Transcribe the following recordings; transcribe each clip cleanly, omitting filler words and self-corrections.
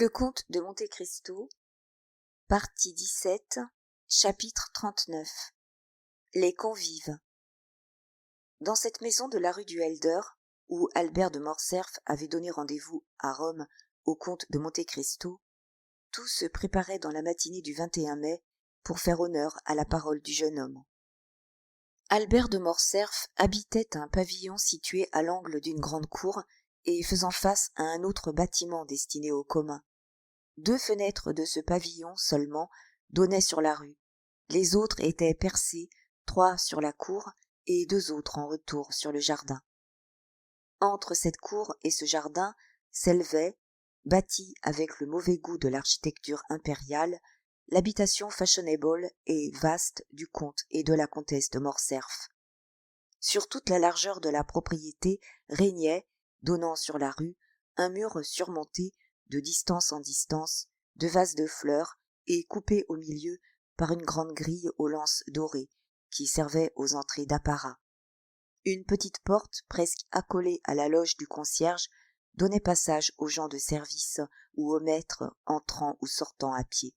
Le comte de Monte Cristo, partie 17, chapitre 39. Les convives. Dans cette maison de la rue du Helder, où Albert de Morcerf avait donné rendez-vous à Rome au comte de Monte Cristo, tout se préparait dans la matinée du 21 mai pour faire honneur à la parole du jeune homme. Albert de Morcerf habitait un pavillon situé à l'angle d'une grande cour et faisant face à un autre bâtiment destiné aux communs. 2 fenêtres de ce pavillon seulement donnaient sur la rue. Les autres étaient percées, 3 sur la cour et 2 autres en retour sur le jardin. Entre cette cour et ce jardin s'élevait, bâtie avec le mauvais goût de l'architecture impériale, l'habitation fashionable et vaste du comte et de la comtesse de Morcerf. Sur toute la largeur de la propriété régnait, donnant sur la rue, un mur surmonté, de distance en distance, de vases de fleurs et coupé au milieu par une grande grille aux lances dorées qui servait aux entrées d'apparat. Une petite porte, presque accolée à la loge du concierge, donnait passage aux gens de service ou aux maîtres entrant ou sortant à pied.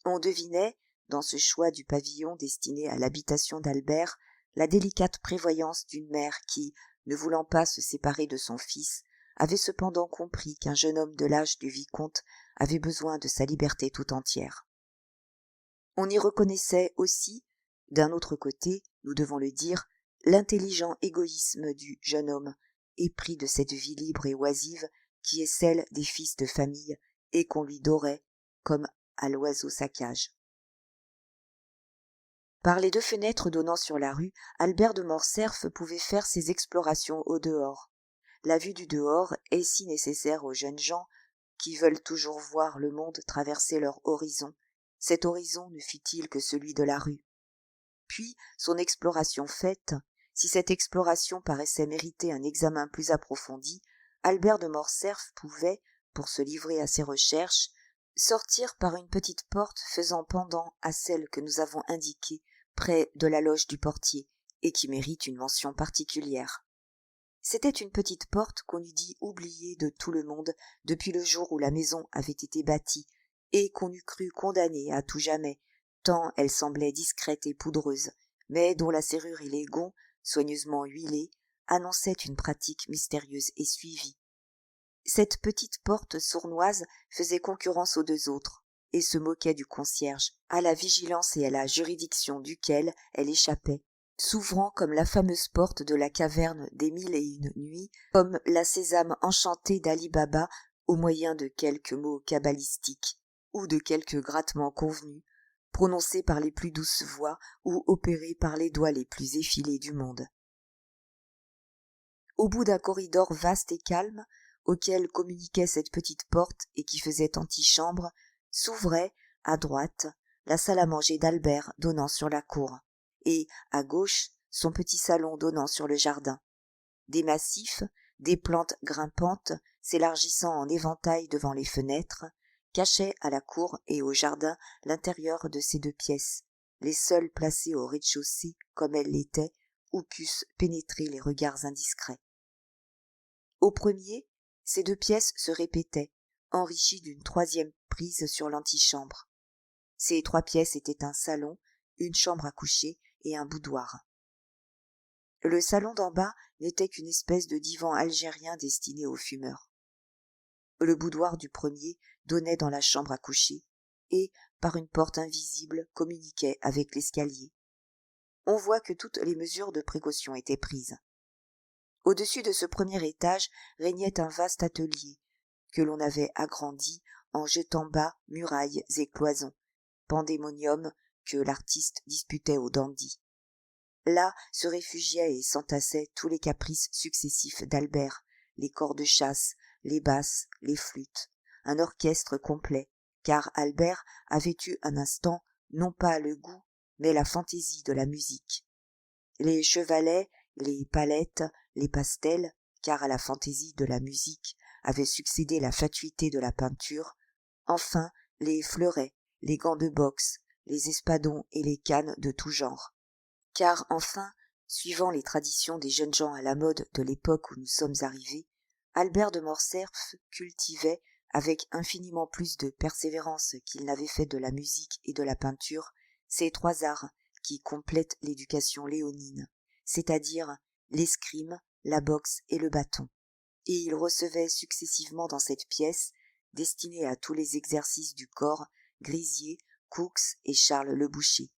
On devinait, dans ce choix du pavillon destiné à l'habitation d'Albert, la délicate prévoyance d'une mère qui, ne voulant pas se séparer de son fils, avait cependant compris qu'un jeune homme de l'âge du vicomte avait besoin de sa liberté tout entière. On y reconnaissait aussi, d'un autre côté, nous devons le dire, l'intelligent égoïsme du jeune homme, épris de cette vie libre et oisive qui est celle des fils de famille et qu'on lui dorait comme à l'oiseau sa cage. Par les 2 fenêtres donnant sur la rue, Albert de Morcerf pouvait faire ses explorations au dehors. La vue du dehors est si nécessaire aux jeunes gens qui veulent toujours voir le monde traverser leur horizon. Cet horizon ne fût-il que celui de la rue. Puis, son exploration faite, si cette exploration paraissait mériter un examen plus approfondi, Albert de Morcerf pouvait, pour se livrer à ses recherches, sortir par une petite porte faisant pendant à celle que nous avons indiquée près de la loge du portier, et qui mérite une mention particulière. C'était une petite porte qu'on eût dit oubliée de tout le monde depuis le jour où la maison avait été bâtie, et qu'on eût cru condamnée à tout jamais, tant elle semblait discrète et poudreuse, mais dont la serrure et les gonds, soigneusement huilés, annonçaient une pratique mystérieuse et suivie. Cette petite porte sournoise faisait concurrence aux 2 autres, et se moquait du concierge, à la vigilance et à la juridiction duquel elle échappait, s'ouvrant comme la fameuse porte de la caverne des 1001 nuits, comme la sésame enchantée d'Ali Baba au moyen de quelques mots cabalistiques, ou de quelques grattements convenus, prononcés par les plus douces voix ou opérés par les doigts les plus effilés du monde. Au bout d'un corridor vaste et calme, auquel communiquait cette petite porte et qui faisait antichambre, s'ouvrait, à droite, la salle à manger d'Albert donnant sur la cour, et, à gauche, son petit salon donnant sur le jardin. Des massifs, des plantes grimpantes, s'élargissant en éventail devant les fenêtres, cachaient à la cour et au jardin l'intérieur de ces 2 pièces, les seules placées au rez-de-chaussée comme elles l'étaient, où pussent pénétrer les regards indiscrets. Au premier, ces 2 pièces se répétaient, enrichies d'une 3e prise sur l'antichambre. Ces 3 pièces étaient un salon, une chambre à coucher et un boudoir. Le salon d'en bas n'était qu'une espèce de divan algérien destiné aux fumeurs. Le boudoir du premier donnait dans la chambre à coucher et, par une porte invisible, communiquait avec l'escalier. On voit que toutes les mesures de précaution étaient prises. Au-dessus de ce premier étage régnait un vaste atelier, que l'on avait agrandi en jetant bas murailles et cloisons, pandémonium que l'artiste disputait au dandy. Là se réfugiaient et s'entassaient tous les caprices successifs d'Albert, les cors de chasse, les basses, les flûtes, un orchestre complet, car Albert avait eu un instant non pas le goût, mais la fantaisie de la musique. Les chevalets, les palettes, les pastels, car à la fantaisie de la musique avait succédé la fatuité de la peinture, enfin les fleurets, les gants de boxe, les espadons et les cannes de tout genre. Car enfin, suivant les traditions des jeunes gens à la mode de l'époque où nous sommes arrivés, Albert de Morcerf cultivait, avec infiniment plus de persévérance qu'il n'avait fait de la musique et de la peinture, ces 3 arts qui complètent l'éducation léonine, c'est-à-dire l'escrime, la boxe et le bâton. Et il recevait successivement dans cette pièce, destinée à tous les exercices du corps, Grisier, Coux et Charles le Boucher.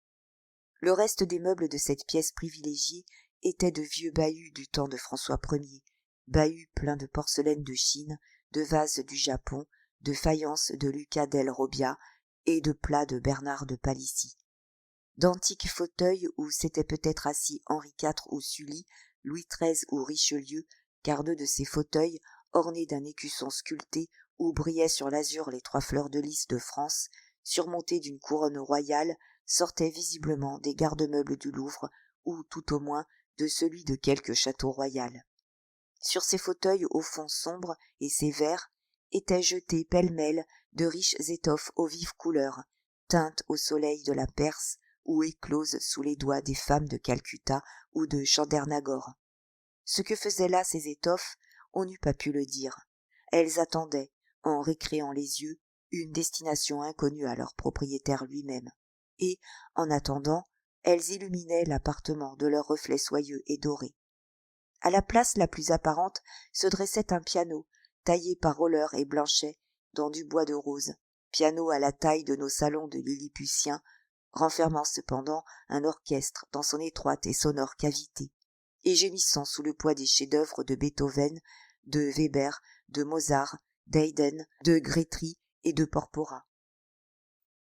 Le reste des meubles de cette pièce privilégiée étaient de vieux bahuts du temps de François Ier, bahuts pleins de porcelaine de Chine, de vases du Japon, de faïences de Lucas del Robbia et de plats de Bernard de Palissy. D'antiques fauteuils où s'étaient peut-être assis Henri IV ou Sully, Louis XIII ou Richelieu, car 2 de ces fauteuils, ornés d'un écusson sculpté où brillaient sur l'azur les 3 fleurs de lys de France, surmontés d'une couronne royale, sortaient visiblement des garde-meubles du Louvre ou tout au moins de celui de quelque château royal. Sur ces fauteuils au fond sombre et sévère étaient jetés pêle-mêle de riches étoffes aux vives couleurs, teintes au soleil de la Perse ou écloses sous les doigts des femmes de Calcutta ou de Chandernagore. Ce que faisaient là ces étoffes, on n'eût pas pu le dire. Elles attendaient, en récréant les yeux, une destination inconnue à leur propriétaire lui-même, et, en attendant, elles illuminaient l'appartement de leurs reflets soyeux et dorés. À la place la plus apparente se dressait un piano, taillé par Roller et Blanchet, dans du bois de rose, piano à la taille de nos salons de Lilliputien, renfermant cependant un orchestre dans son étroite et sonore cavité, et gémissant sous le poids des chefs-d'œuvre de Beethoven, de Weber, de Mozart, d'Haydn, de Grétry et de Porpora.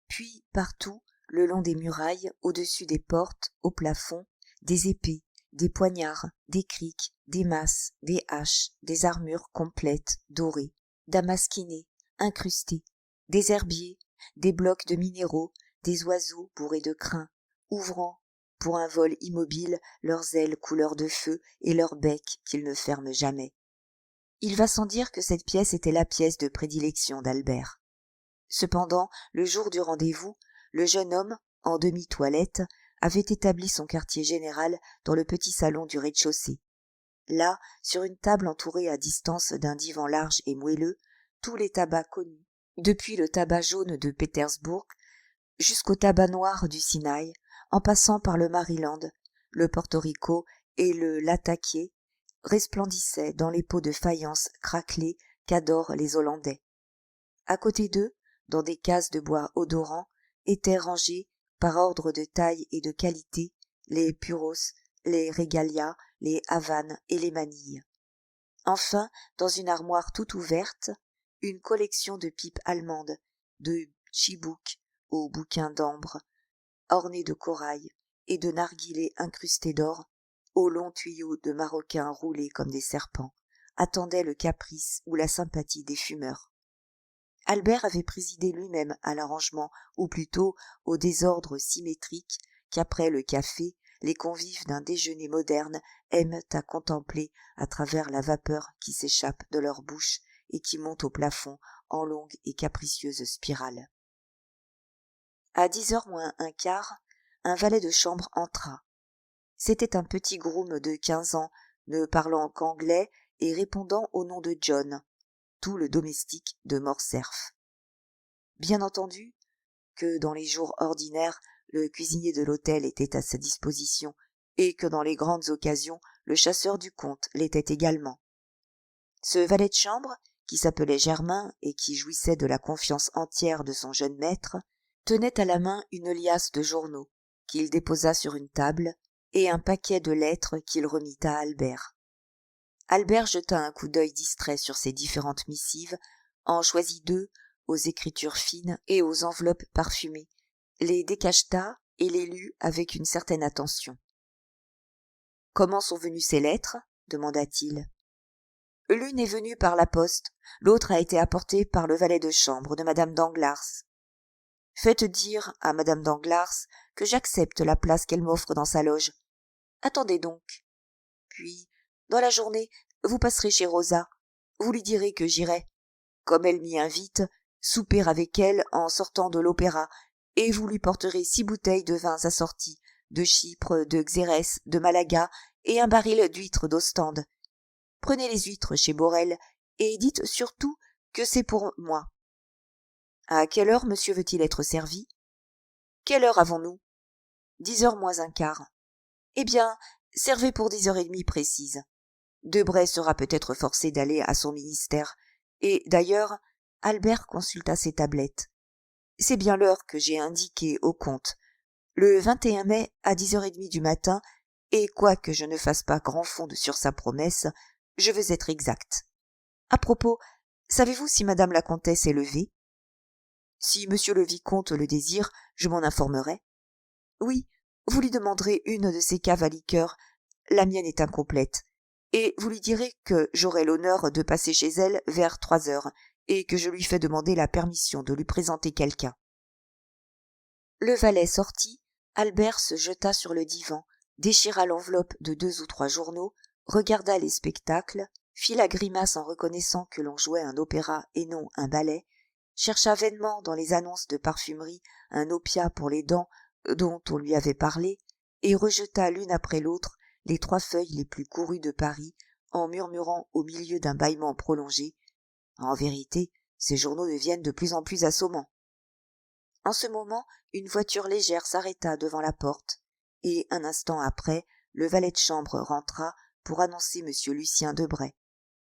Puis, partout, le long des murailles, au-dessus des portes, au plafond, des épées, des poignards, des crics, des masses, des haches, des armures complètes, dorées, damasquinées, incrustées, des herbiers, des blocs de minéraux, des oiseaux bourrés de crin, ouvrant, pour un vol immobile, leurs ailes couleur de feu et leurs becs qu'ils ne ferment jamais. Il va sans dire que cette pièce était la pièce de prédilection d'Albert. Cependant, le jour du rendez-vous, le jeune homme, en demi-toilette, avait établi son quartier général dans le petit salon du rez-de-chaussée. Là, sur une table entourée à distance d'un divan large et moelleux, tous les tabacs connus, depuis le tabac jaune de Pétersbourg jusqu'au tabac noir du Sinaï, en passant par le Maryland, le Porto Rico et le Latakié, resplendissaient dans les pots de faïence craquelés qu'adorent les Hollandais. À côté d'eux, dans des cases de bois odorant, étaient rangés, par ordre de taille et de qualité, les puros, les régalias, les havanes et les manilles. Enfin, dans une armoire toute ouverte, une collection de pipes allemandes, de chibouks aux bouquins d'ambre, ornés de corail, et de narguilés incrustés d'or, aux longs tuyaux de maroquin roulés comme des serpents, attendaient le caprice ou la sympathie des fumeurs. Albert avait présidé lui-même à l'arrangement, ou plutôt au désordre symétrique qu'après le café, les convives d'un déjeuner moderne aiment à contempler à travers la vapeur qui s'échappe de leur bouche et qui monte au plafond en longues et capricieuses spirales. À 10h moins un quart, un valet de chambre entra. C'était un petit groom de 15 ans, ne parlant qu'anglais et répondant au nom de John, tout le domestique de Morcerf. Bien entendu que dans les jours ordinaires, le cuisinier de l'hôtel était à sa disposition, et que dans les grandes occasions, le chasseur du comte l'était également. Ce valet de chambre, qui s'appelait Germain et qui jouissait de la confiance entière de son jeune maître, tenait à la main une liasse de journaux, qu'il déposa sur une table, et un paquet de lettres qu'il remit à Albert. Albert jeta un coup d'œil distrait sur ces différentes missives, en choisit 2 aux écritures fines et aux enveloppes parfumées, les décacheta et les lut avec une certaine attention. « Comment sont venues ces lettres ?» demanda-t-il. « L'une est venue par la poste, l'autre a été apportée par le valet de chambre de madame Danglars. Faites dire à madame Danglars que j'accepte la place qu'elle m'offre dans sa loge. Attendez donc. Puis, dans la journée, vous passerez chez Rosa. Vous lui direz que j'irai, comme elle m'y invite, souper avec elle en sortant de l'opéra, et vous lui porterez 6 bouteilles de vins assortis, de Chypre, de Xérès, de Malaga, et un baril d'huîtres d'Ostende. Prenez les huîtres chez Borel, et dites surtout que c'est pour moi. À quelle heure monsieur veut-il être servi? Quelle heure avons-nous? 10 heures moins un quart. Eh bien, servez pour 10h30 précises. Debray sera peut-être forcé d'aller à son ministère. Et d'ailleurs, Albert consulta ses tablettes. C'est bien l'heure que j'ai indiquée au comte. Le 21 mai à 10h30 du matin, et quoique je ne fasse pas grand fonde sur sa promesse, je veux être exact. À propos, savez-vous si madame la comtesse est levée? Si monsieur le vicomte le désire, je m'en informerai. Oui, vous lui demanderez une de ses caves à liqueurs, la mienne est incomplète, et vous lui direz que j'aurai l'honneur de passer chez elle vers 3 heures, et que je lui fais demander la permission de lui présenter quelqu'un. Le valet sorti, Albert se jeta sur le divan, déchira l'enveloppe de 2 ou 3 journaux, regarda les spectacles, fit la grimace en reconnaissant que l'on jouait un opéra et non un ballet, chercha vainement dans les annonces de parfumerie un opiat pour les dents dont on lui avait parlé, et rejeta l'une après l'autre les 3 feuilles les plus courues de Paris, en murmurant au milieu d'un bâillement prolongé: en vérité, ces journaux deviennent de plus en plus assommants. En ce moment, une voiture légère s'arrêta devant la porte, et un instant après, le valet de chambre rentra pour annoncer m Lucien Debray,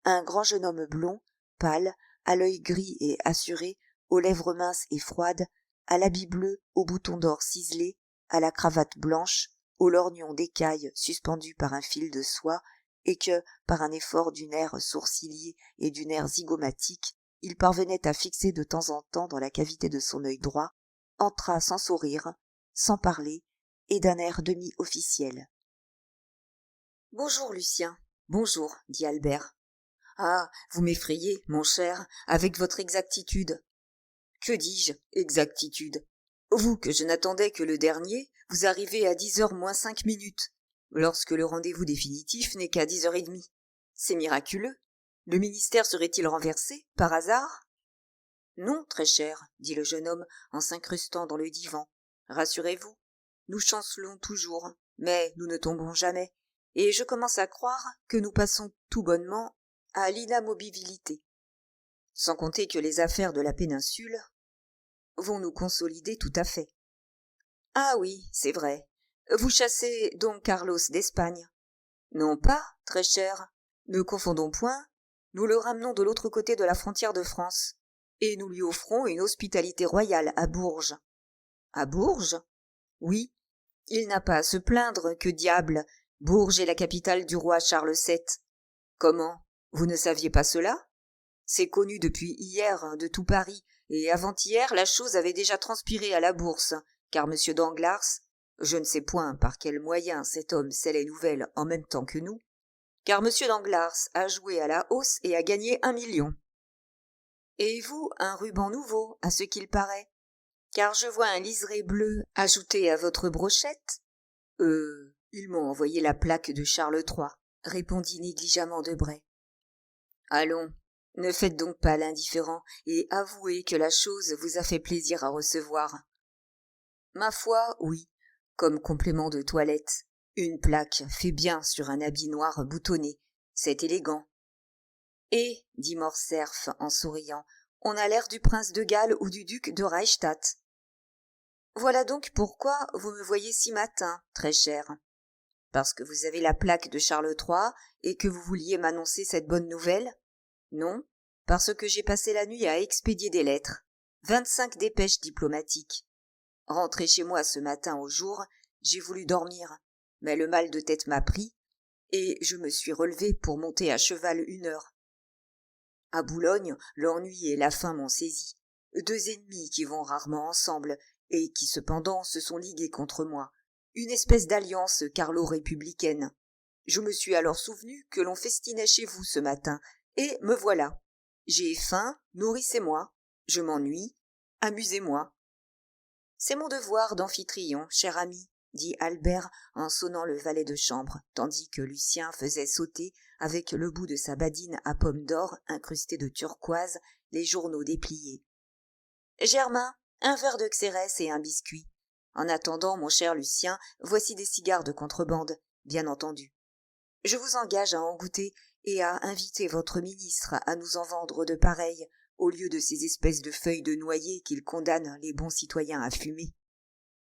un grand jeune homme blond, pâle, à l'œil gris et assuré, aux lèvres minces et froides, à l'habit bleu, aux boutons d'or ciselés, à la cravate blanche, au lorgnon d'écaille suspendu par un fil de soie, et que, par un effort du nerf sourcilier et du nerf zygomatique, il parvenait à fixer de temps en temps dans la cavité de son œil droit, entra sans sourire, sans parler, et d'un air demi-officiel. « Bonjour, Lucien. Bonjour, dit Albert. Ah, vous m'effrayez, mon cher, avec votre exactitude. Que dis-je, exactitude? Vous, que je n'attendais que le dernier, vous arrivez à 10h moins 5 minutes, lorsque le rendez-vous définitif n'est qu'à 10h30. C'est miraculeux. Le ministère serait-il renversé, par hasard? Non, très cher, dit le jeune homme en s'incrustant dans le divan. Rassurez-vous, nous chancelons toujours, mais nous ne tombons jamais, et je commence à croire que nous passons tout bonnement à l'inamovibilité. Sans compter que les affaires de la péninsule vont nous consolider tout à fait. Ah oui, c'est vrai. Vous chassez donc Carlos d'Espagne? Non pas, très cher. Ne confondons point. Nous le ramenons de l'autre côté de la frontière de France, et nous lui offrons une hospitalité royale à Bourges. À Bourges? Oui. Il n'a pas à se plaindre, que diable. Bourges est la capitale du roi Charles VII. Comment? Vous ne saviez pas cela? C'est connu depuis hier de tout Paris, et avant-hier la chose avait déjà transpiré à la bourse, car M. Danglars, je ne sais point par quel moyen cet homme sait les nouvelles en même temps que nous, car M. Danglars a joué à la hausse et a gagné 1 million. Et vous, un ruban nouveau, à ce qu'il paraît, car je vois un liseré bleu ajouté à votre brochette. Ils m'ont envoyé la plaque de Charles III, répondit négligemment Debray. Allons, ne faites donc pas l'indifférent, et avouez que la chose vous a fait plaisir à recevoir. Ma foi, oui, comme complément de toilette. Une plaque fait bien sur un habit noir boutonné, c'est élégant. Et, dit Morcerf en souriant, on a l'air du prince de Galles ou du duc de Reichstadt. Voilà donc pourquoi vous me voyez si matin, très cher. Parce que vous avez la plaque de Charles III et que vous vouliez m'annoncer cette bonne nouvelle? Non, parce que j'ai passé la nuit à expédier des lettres, 25 dépêches diplomatiques. Rentré chez moi ce matin au jour, j'ai voulu dormir, mais le mal de tête m'a pris, et je me suis relevé pour monter à cheval 1 heure. À Boulogne, l'ennui et la faim m'ont saisi, 2 ennemis qui vont rarement ensemble, et qui cependant se sont ligués contre moi, une espèce d'alliance carlo-républicaine. Je me suis alors souvenu que l'on festinait chez vous ce matin, et me voilà. J'ai faim, nourrissez-moi. Je m'ennuie, amusez-moi. C'est mon devoir d'amphitryon, cher ami, dit Albert en sonnant le valet de chambre, tandis que Lucien faisait sauter, avec le bout de sa badine à pomme d'or incrustée de turquoise, les journaux dépliés. Germain, un verre de xérès et un biscuit. En attendant, mon cher Lucien, voici des cigares de contrebande, bien entendu. Je vous engage à en goûter et à inviter votre ministre à nous en vendre de pareils, au lieu de ces espèces de feuilles de noyer qu'il condamne les bons citoyens à fumer.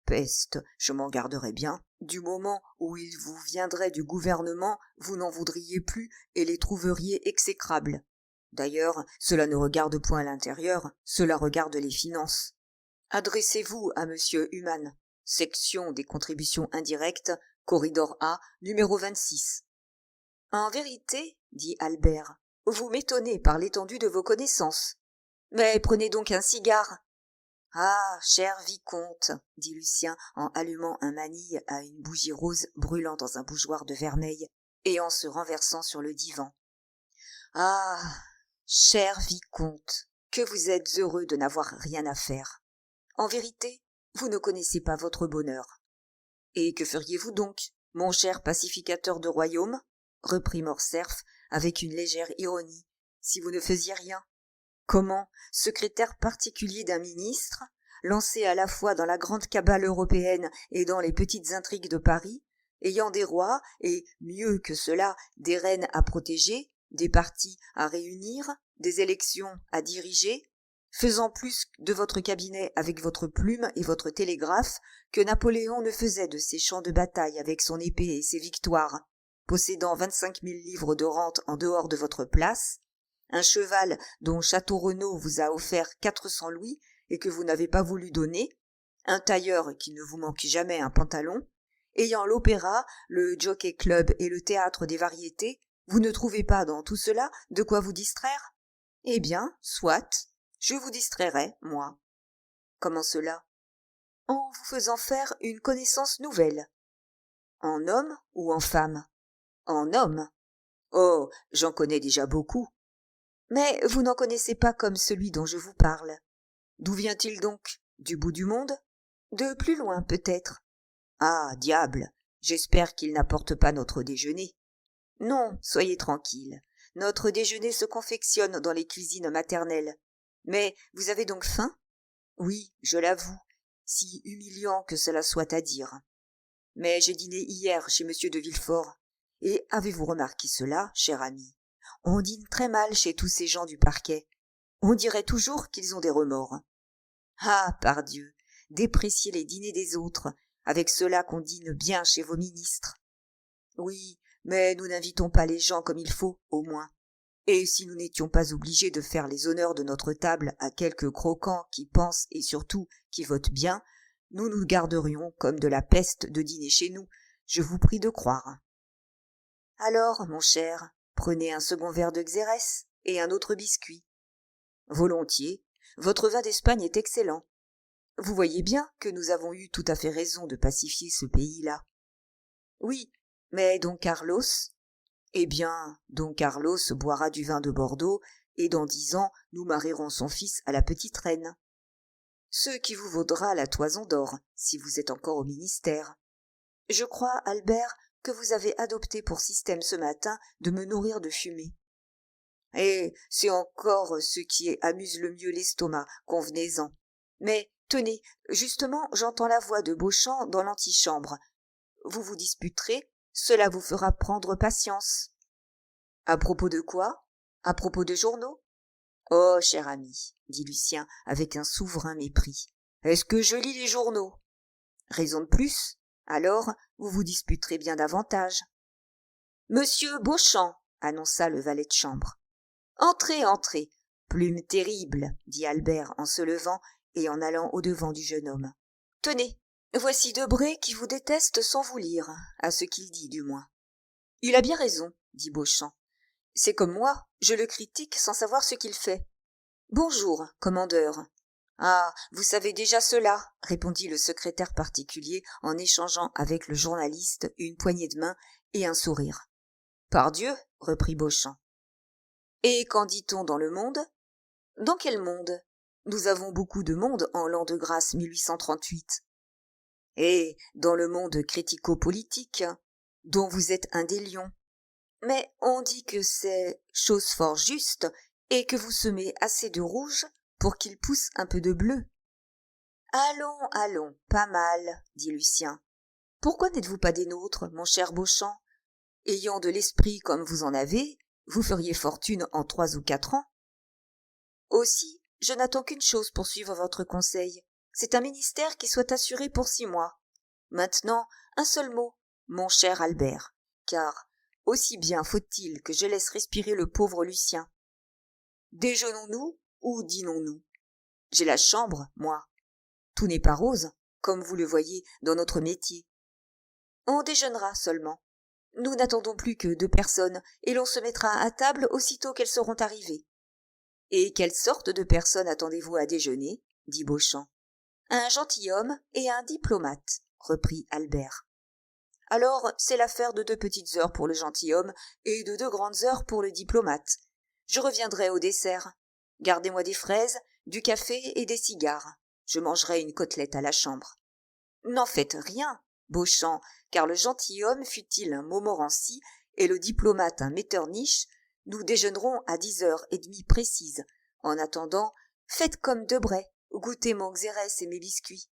Peste, je m'en garderais bien. Du moment où ils vous viendraient du gouvernement, vous n'en voudriez plus et les trouveriez exécrables. D'ailleurs, cela ne regarde point l'intérieur, cela regarde les finances. Adressez-vous à Monsieur Human, section des contributions indirectes, corridor A, numéro 26. En vérité, dit Albert, vous m'étonnez par l'étendue de vos connaissances. Mais prenez donc un cigare. Ah, cher vicomte, dit Lucien en allumant un manille à une bougie rose brûlant dans un bougeoir de vermeil et en se renversant sur le divan. Ah, cher vicomte, que vous êtes heureux de n'avoir rien à faire. En vérité, vous ne connaissez pas votre bonheur. Et que feriez-vous donc, mon cher pacificateur de royaume, reprit Morcerf avec une légère ironie, si vous ne faisiez rien? Comment, secrétaire particulier d'un ministre, lancé à la fois dans la grande cabale européenne et dans les petites intrigues de Paris, ayant des rois et, mieux que cela, des reines à protéger, des partis à réunir, des élections à diriger, faisant plus de votre cabinet avec votre plume et votre télégraphe que Napoléon ne faisait de ses champs de bataille avec son épée et ses victoires, possédant 25 000 livres de rente en dehors de votre place, un cheval dont Château Renaud vous a offert 400 louis et que vous n'avez pas voulu donner, un tailleur qui ne vous manque jamais un pantalon, ayant l'opéra, le jockey-club et le théâtre des variétés, vous ne trouvez pas dans tout cela de quoi vous distraire? Eh bien, soit, je vous distrairai, moi. Comment cela? En vous faisant faire une connaissance nouvelle. En homme ou en femme? En homme. Oh, j'en connais déjà beaucoup. Mais vous n'en connaissez pas comme celui dont je vous parle. D'où vient-il donc? Du bout du monde? De plus loin, peut-être. Ah, diable, j'espère qu'il n'apporte pas notre déjeuner. Non, soyez tranquille. Notre déjeuner se confectionne dans les cuisines maternelles. Mais vous avez donc faim? Oui, je l'avoue, si humiliant que cela soit à dire. Mais j'ai dîné hier chez M. de Villefort. Et avez-vous remarqué cela, cher ami? On dîne très mal chez tous ces gens du parquet. On dirait toujours qu'ils ont des remords. Ah, pardieu, dépréciez les dîners des autres, avec cela qu'on dîne bien chez vos ministres. Oui, mais nous n'invitons pas les gens comme il faut, au moins. Et si nous n'étions pas obligés de faire les honneurs de notre table à quelques croquants qui pensent et surtout qui votent bien, nous nous garderions comme de la peste de dîner chez nous, je vous prie de croire. Alors, mon cher, prenez un second verre de xérès et un autre biscuit. Volontiers, votre vin d'Espagne est excellent. Vous voyez bien que nous avons eu tout à fait raison de pacifier ce pays-là. Oui, mais Don Carlos? Eh bien, Don Carlos boira du vin de Bordeaux, et dans 10 ans, nous marierons son fils à la petite reine. Ce qui vous vaudra la toison d'or, si vous êtes encore au ministère. Je crois, Albert, que vous avez adopté pour système ce matin de me nourrir de fumée. Et c'est encore ce qui amuse le mieux l'estomac, convenez-en. Mais, tenez, justement, j'entends la voix de Beauchamp dans l'antichambre. Vous vous disputerez, cela vous fera prendre patience. À propos de quoi? À propos de journaux? Oh, cher ami, dit Lucien avec un souverain mépris, est-ce que je lis les journaux? Raison de plus. Alors, vous vous disputerez bien davantage. Monsieur Beauchamp, annonça le valet de chambre. Entrez, entrez. Plume terrible, dit Albert en se levant et en allant au-devant du jeune homme. Tenez, voici Debray qui vous déteste sans vous lire, à ce qu'il dit du moins. Il a bien raison, dit Beauchamp. C'est comme moi, je le critique sans savoir ce qu'il fait. Bonjour, commandeur. Ah, vous savez déjà cela, répondit le secrétaire particulier en échangeant avec le journaliste une poignée de main et un sourire. Pardieu, reprit Beauchamp. Et qu'en dit-on dans le monde? Dans quel monde? Nous avons beaucoup de monde en l'an de grâce 1838. Et dans le monde critico-politique, dont vous êtes un des lions. Mais on dit que c'est chose fort juste et que vous semez assez de rouge pour qu'il pousse un peu de bleu. Allons, allons, pas mal, dit Lucien. Pourquoi n'êtes-vous pas des nôtres, mon cher Beauchamp? Ayant de l'esprit comme vous en avez, vous feriez fortune en 3 ou 4 ans. Aussi, je n'attends qu'une chose pour suivre votre conseil. C'est un ministère qui soit assuré pour 6 mois. Maintenant, un seul mot, mon cher Albert, car aussi bien faut-il que je laisse respirer le pauvre Lucien. Déjeunons-nous ou dînons-nous? J'ai la chambre, moi. Tout n'est pas rose, comme vous le voyez dans notre métier. On déjeunera seulement. Nous n'attendons plus que 2 personnes, et l'on se mettra à table aussitôt qu'elles seront arrivées. Et quelle sorte de personnes attendez-vous à déjeuner? Dit Beauchamp. Un gentilhomme et un diplomate, reprit Albert. Alors c'est l'affaire de 2 petites heures pour le gentilhomme et de 2 grandes heures pour le diplomate. Je reviendrai au dessert. Gardez-moi des fraises, du café et des cigares. Je mangerai une côtelette à la chambre. N'en faites rien, Beauchamp, car le gentilhomme, fût-il un Montmorency, et le diplomate un Metternich, nous déjeunerons à 10h30 précises. En attendant, faites comme Debray, goûtez mon xérès et mes biscuits.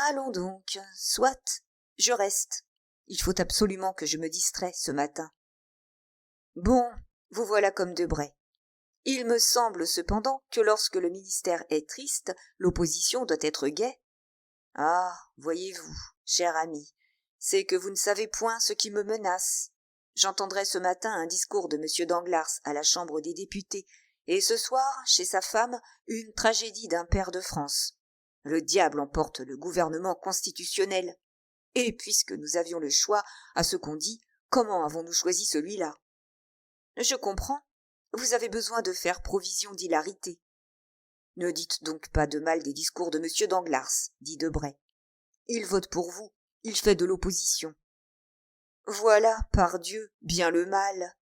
Allons donc, soit, je reste. Il faut absolument que je me distrais ce matin. Bon, vous voilà comme Debray. Il me semble cependant que lorsque le ministère est triste, l'opposition doit être gaie. Ah, voyez-vous, cher ami, c'est que vous ne savez point ce qui me menace. J'entendrai ce matin un discours de M. Danglars à la Chambre des députés, et ce soir, chez sa femme, une tragédie d'un pair de France. Le diable emporte le gouvernement constitutionnel. Et puisque nous avions le choix, à ce qu'on dit, comment avons-nous choisi celui-là? Je comprends. Vous avez besoin de faire provision d'hilarité. Ne dites donc pas de mal des discours de M. Danglars, dit Debray. Il vote pour vous, il fait de l'opposition. Voilà, pardieu, bien le mal.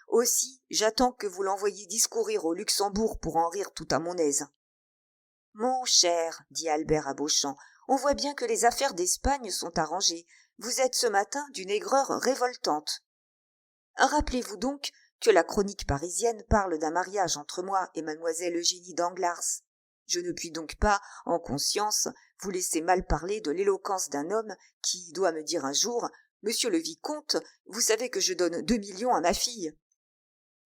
Aussi, j'attends que vous l'envoyiez discourir au Luxembourg pour en rire tout à mon aise. Mon cher, dit Albert à Beauchamp, on voit bien que les affaires d'Espagne sont arrangées. Vous êtes ce matin d'une aigreur révoltante. Rappelez-vous donc que la chronique parisienne parle d'un mariage entre moi et mademoiselle Eugénie Danglars. Je ne puis donc pas, en conscience, vous laisser mal parler de l'éloquence d'un homme qui doit me dire un jour « Monsieur le vicomte, vous savez que je donne 2 millions à ma fille. »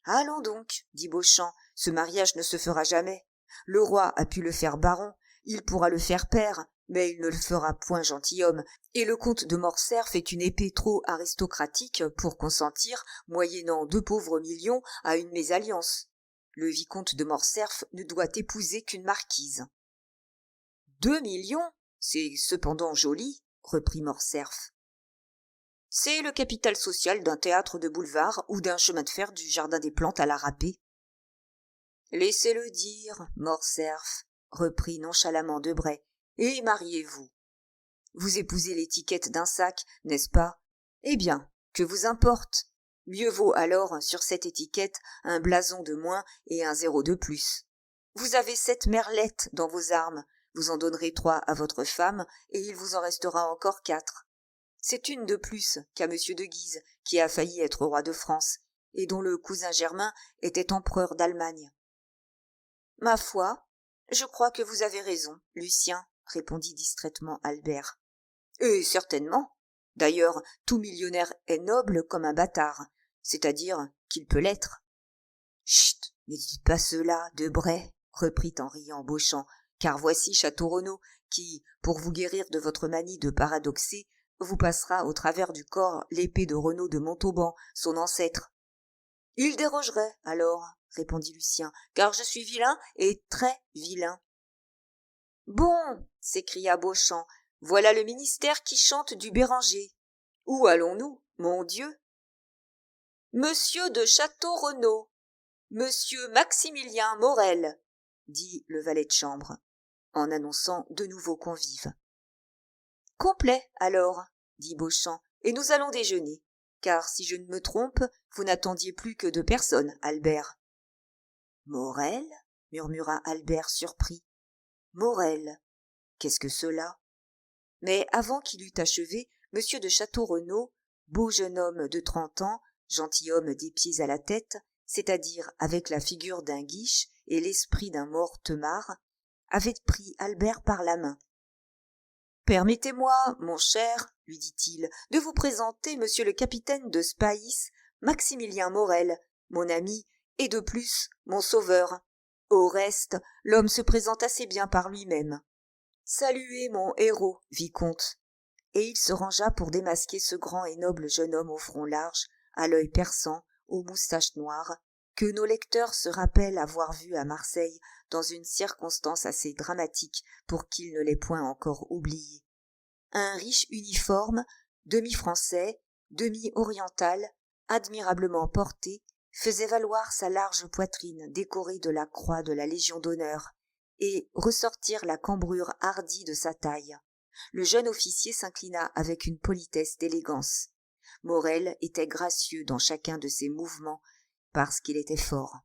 Allons donc, dit Beauchamp, ce mariage ne se fera jamais. Le roi a pu le faire baron, il pourra le faire père, mais il ne le fera point gentilhomme, et le comte de Morcerf est une épée trop aristocratique pour consentir, moyennant 2 pauvres millions, à une mésalliance. Le vicomte de Morcerf ne doit épouser qu'une marquise. 2 millions, c'est cependant joli, reprit Morcerf. C'est le capital social d'un théâtre de boulevard ou d'un chemin de fer du jardin des plantes à la râpée. Laissez-le dire, Morcerf, reprit nonchalamment Debray, et mariez-vous. Vous épousez l'étiquette d'un sac, n'est-ce pas? Eh bien, que vous importe? Mieux vaut alors sur cette étiquette un blason de moins et un 0 de plus. Vous avez 7 merlettes dans vos armes, vous en donnerez 3 à votre femme, et il vous en restera encore 4. C'est une de plus qu'à M. de Guise, qui a failli être roi de France, et dont le cousin germain était empereur d'Allemagne. Ma foi, je crois que vous avez raison, Lucien, répondit distraitement Albert. Et certainement. D'ailleurs, tout millionnaire est noble comme un bâtard, c'est-à-dire qu'il peut l'être. Chut, ne dites pas cela, Debray, reprit en riant Beauchamp, car voici Château Renaud, qui, pour vous guérir de votre manie de paradoxer, vous passera au travers du corps l'épée de Renaud de Montauban, son ancêtre. Il dérogerait, alors, répondit Lucien, car je suis vilain et très vilain. Bon, s'écria Beauchamp, voilà le ministère qui chante du Béranger. Où allons-nous, mon Dieu? Monsieur de Château-Renaud, monsieur Maximilien Morel, dit le valet de chambre, en annonçant de nouveaux convives. Complet, alors, dit Beauchamp, et nous allons déjeuner, car si je ne me trompe, vous n'attendiez plus que 2 personnes, Albert. Morel, murmura Albert surpris. Morel, qu'est-ce que cela? Mais avant qu'il eût achevé, M. de Château-Renaud, beau jeune homme de 30 ans, gentilhomme des pieds à la tête, c'est-à-dire avec la figure d'un guiche et l'esprit d'un mortemart, avait pris Albert par la main. « Permettez-moi, mon cher, lui dit-il, de vous présenter monsieur le capitaine de Spahis, Maximilien Morel, mon ami, et de plus, mon sauveur. Au reste, l'homme se présente assez bien par lui-même. Saluez mon héros, vicomte. Et il se rangea pour démasquer ce grand et noble jeune homme au front large, à l'œil perçant, aux moustaches noires, que nos lecteurs se rappellent avoir vu à Marseille dans une circonstance assez dramatique pour qu'ils ne l'aient point encore oublié. Un riche uniforme, demi-français, demi-oriental, admirablement porté, faisait valoir sa large poitrine décorée de la croix de la Légion d'honneur et ressortir la cambrure hardie de sa taille. Le jeune officier s'inclina avec une politesse d'élégance. Morel était gracieux dans chacun de ses mouvements, parce qu'il était fort.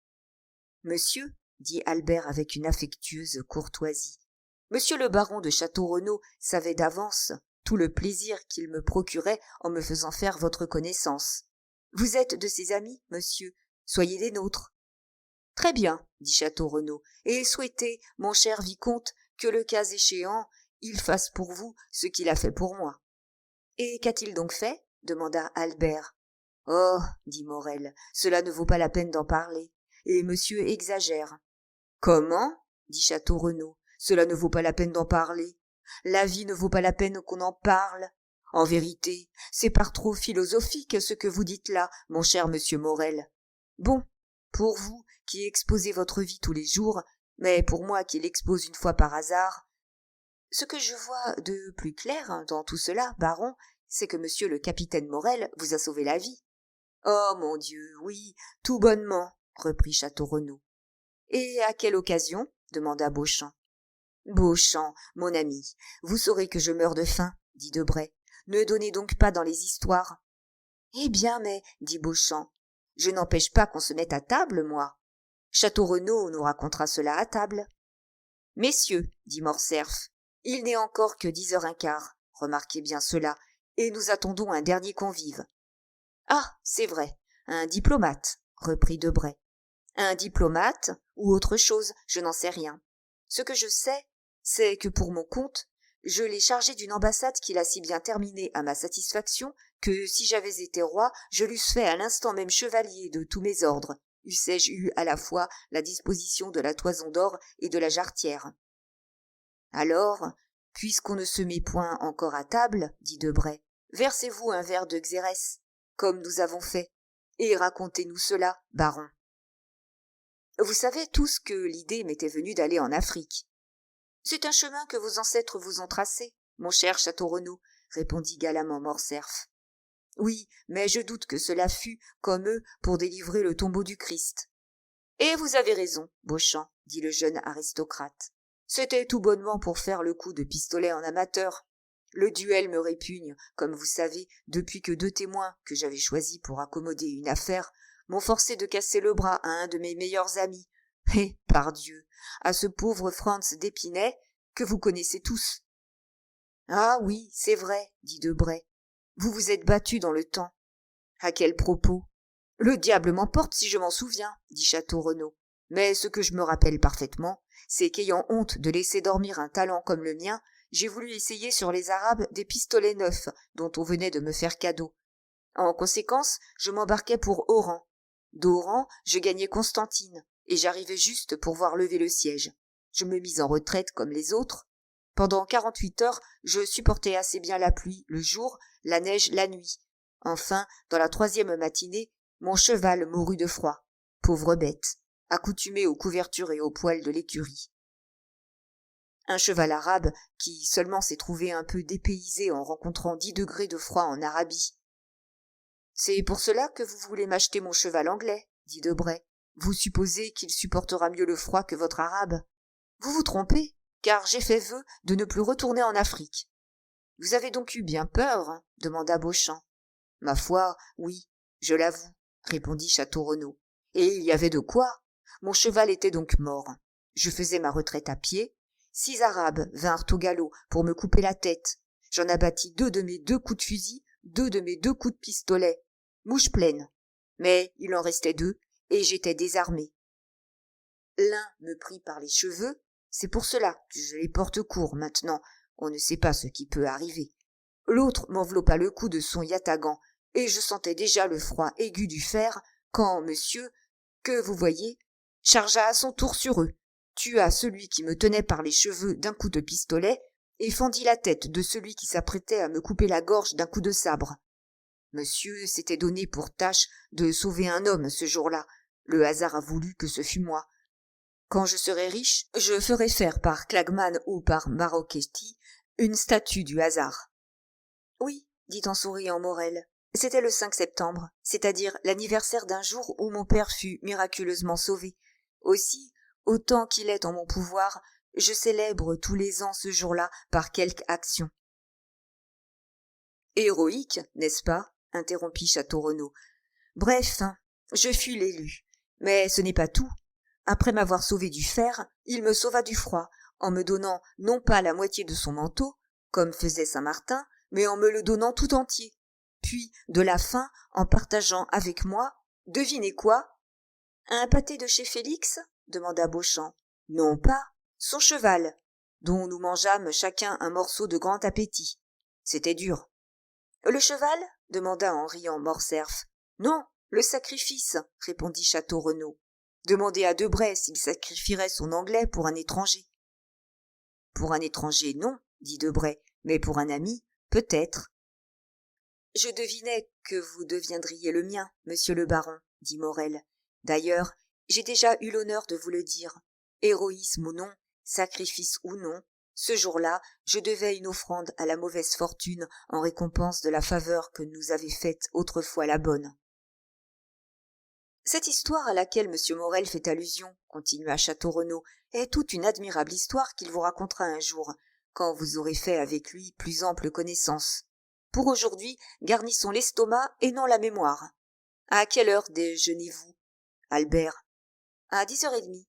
« Monsieur, dit Albert avec une affectueuse courtoisie, monsieur le baron de Château-Renaud savait d'avance tout le plaisir qu'il me procurait en me faisant faire votre connaissance. Vous êtes de ses amis, monsieur, soyez des nôtres. » « Très bien, dit Château-Renaud, et souhaitez, mon cher vicomte, que le cas échéant, il fasse pour vous ce qu'il a fait pour moi. »« Et qu'a-t-il donc fait ?» demanda Albert. « Oh, dit Morel, cela ne vaut pas la peine d'en parler, et monsieur exagère. »« Comment ?» dit Château-Renaud, « cela ne vaut pas la peine d'en parler. La vie ne vaut pas la peine qu'on en parle. En vérité, c'est par trop philosophique ce que vous dites là, mon cher monsieur Morel. Bon, pour vous qui exposez votre vie tous les jours, mais pour moi qui l'expose une fois par hasard, ce que je vois de plus clair dans tout cela, baron, c'est que monsieur le capitaine Morel vous a sauvé la vie. »« Oh, mon Dieu, oui, tout bonnement, reprit Château-Renaud. »« Et à quelle occasion ?» demanda Beauchamp. « Beauchamp, mon ami, vous saurez que je meurs de faim, dit Debray. Ne donnez donc pas dans les histoires. »« Eh bien, mais, dit Beauchamp, je n'empêche pas qu'on se mette à table, moi. Château-Renaud nous racontera cela à table. »« Messieurs, dit Morcerf, il n'est encore que 10h15, remarquez bien cela, et nous attendons un dernier convive. »« Ah, c'est vrai, un diplomate, reprit Debray. »« Un diplomate, ou autre chose, je n'en sais rien. Ce que je sais, c'est que pour mon compte, je l'ai chargé d'une ambassade qu'il a si bien terminée à ma satisfaction que si j'avais été roi, je l'eusse fait à l'instant même chevalier de tous mes ordres, eussé-je eu à la fois la disposition de la toison d'or et de la jarretière. »« Alors, puisqu'on ne se met point encore à table, dit Debray, versez-vous un verre de Xérès, comme nous avons fait, et racontez-nous cela, baron. » Vous savez tous que l'idée m'était venue d'aller en Afrique. « C'est un chemin que vos ancêtres vous ont tracé, mon cher Château-Renaud, répondit galamment Morcerf. Oui, mais je doute que cela fût, comme eux, pour délivrer le tombeau du Christ. Et vous avez raison, Beauchamp, dit le jeune aristocrate. C'était tout bonnement pour faire le coup de pistolet en amateur. Le duel me répugne, comme vous savez, depuis que 2 témoins, que j'avais choisis pour accommoder une affaire, m'ont forcé de casser le bras à un de mes meilleurs amis, et, pardieu, à ce pauvre Franz d'Épinay, que vous connaissez tous. Ah oui, c'est vrai, dit Debray. Vous vous êtes battu dans le temps. À quel propos? Le diable m'emporte si je m'en souviens, dit Château-Renaud. Mais ce que je me rappelle parfaitement, c'est qu'ayant honte de laisser dormir un talent comme le mien, j'ai voulu essayer sur les Arabes des pistolets neufs dont on venait de me faire cadeau. En conséquence, je m'embarquai pour Oran. D'Oran, je gagnai Constantine, et j'arrivai juste pour voir lever le siège. Je me mis en retraite comme les autres. Pendant 48 heures, je supportai assez bien la pluie le jour, la neige la nuit. Enfin, dans la 3e matinée, mon cheval mourut de froid. Pauvre bête, accoutumé aux couvertures et aux poils de l'écurie. Un cheval arabe qui seulement s'est trouvé un peu dépaysé en rencontrant 10 degrés de froid en Arabie. « C'est pour cela que vous voulez m'acheter mon cheval anglais, dit Debray. Vous supposez qu'il supportera mieux le froid que votre arabe. Vous vous trompez, car j'ai fait vœu de ne plus retourner en Afrique. »« Vous avez donc eu bien peur, hein, demanda Beauchamp. « Ma foi, oui, je l'avoue, répondit Château-Renaud. Et il y avait de quoi. Mon cheval était donc mort. Je faisais ma retraite à pied. 6 Arabes vinrent au galop pour me couper la tête. J'en abattis 2 de mes 2 coups de fusil, 2 de mes 2 coups de pistolet. Mouche pleine. Mais il en restait 2, et j'étais désarmé. L'un me prit par les cheveux, c'est pour cela que je les porte courts maintenant, on ne sait pas ce qui peut arriver. L'autre m'enveloppa le cou de son yatagan, et je sentais déjà le froid aigu du fer, quand, monsieur, que vous voyez, chargea à son tour sur eux, tua celui qui me tenait par les cheveux d'un coup de pistolet et fendit la tête de celui qui s'apprêtait à me couper la gorge d'un coup de sabre. Monsieur s'était donné pour tâche de sauver un homme ce jour-là. Le hasard a voulu que ce fût moi. Quand je serai riche, je ferai faire par Klagmann ou par Marocchetti une statue du hasard. Oui, dit en souriant Morel, c'était le 5 septembre, c'est-à-dire l'anniversaire d'un jour où mon père fut miraculeusement sauvé. Aussi, autant qu'il est en mon pouvoir, je célèbre tous les ans ce jour-là par quelque action. Héroïque, n'est-ce pas? Interrompit Château-Renaud. Bref, je fus l'élu. Mais ce n'est pas tout. Après m'avoir sauvé du fer, il me sauva du froid, en me donnant non pas la moitié de son manteau, comme faisait Saint-Martin, mais en me le donnant tout entier. Puis, de la faim, en partageant avec moi, devinez quoi? Un pâté de chez Félix? Demanda Beauchamp. Non pas, son cheval, dont nous mangeâmes chacun un morceau de grand appétit. C'était dur. Le cheval? Demanda en riant Morcerf. Non, le sacrifice, répondit Château-Renaud. Demandez à Debray s'il sacrifierait son anglais pour un étranger. Pour un étranger, non, dit Debray, mais pour un ami, peut-être. Je devinais que vous deviendriez le mien, monsieur le baron, dit Morel. D'ailleurs, j'ai déjà eu l'honneur de vous le dire. Héroïsme ou non, sacrifice ou non, ce jour-là, je devais une offrande à la mauvaise fortune en récompense de la faveur que nous avait faite autrefois la bonne. Cette histoire à laquelle M. Morel fait allusion, continua Château-Renaud, est toute une admirable histoire qu'il vous racontera un jour, quand vous aurez fait avec lui plus ample connaissance. Pour aujourd'hui, garnissons l'estomac et non la mémoire. À quelle heure déjeunez-vous, Albert? À 10h30.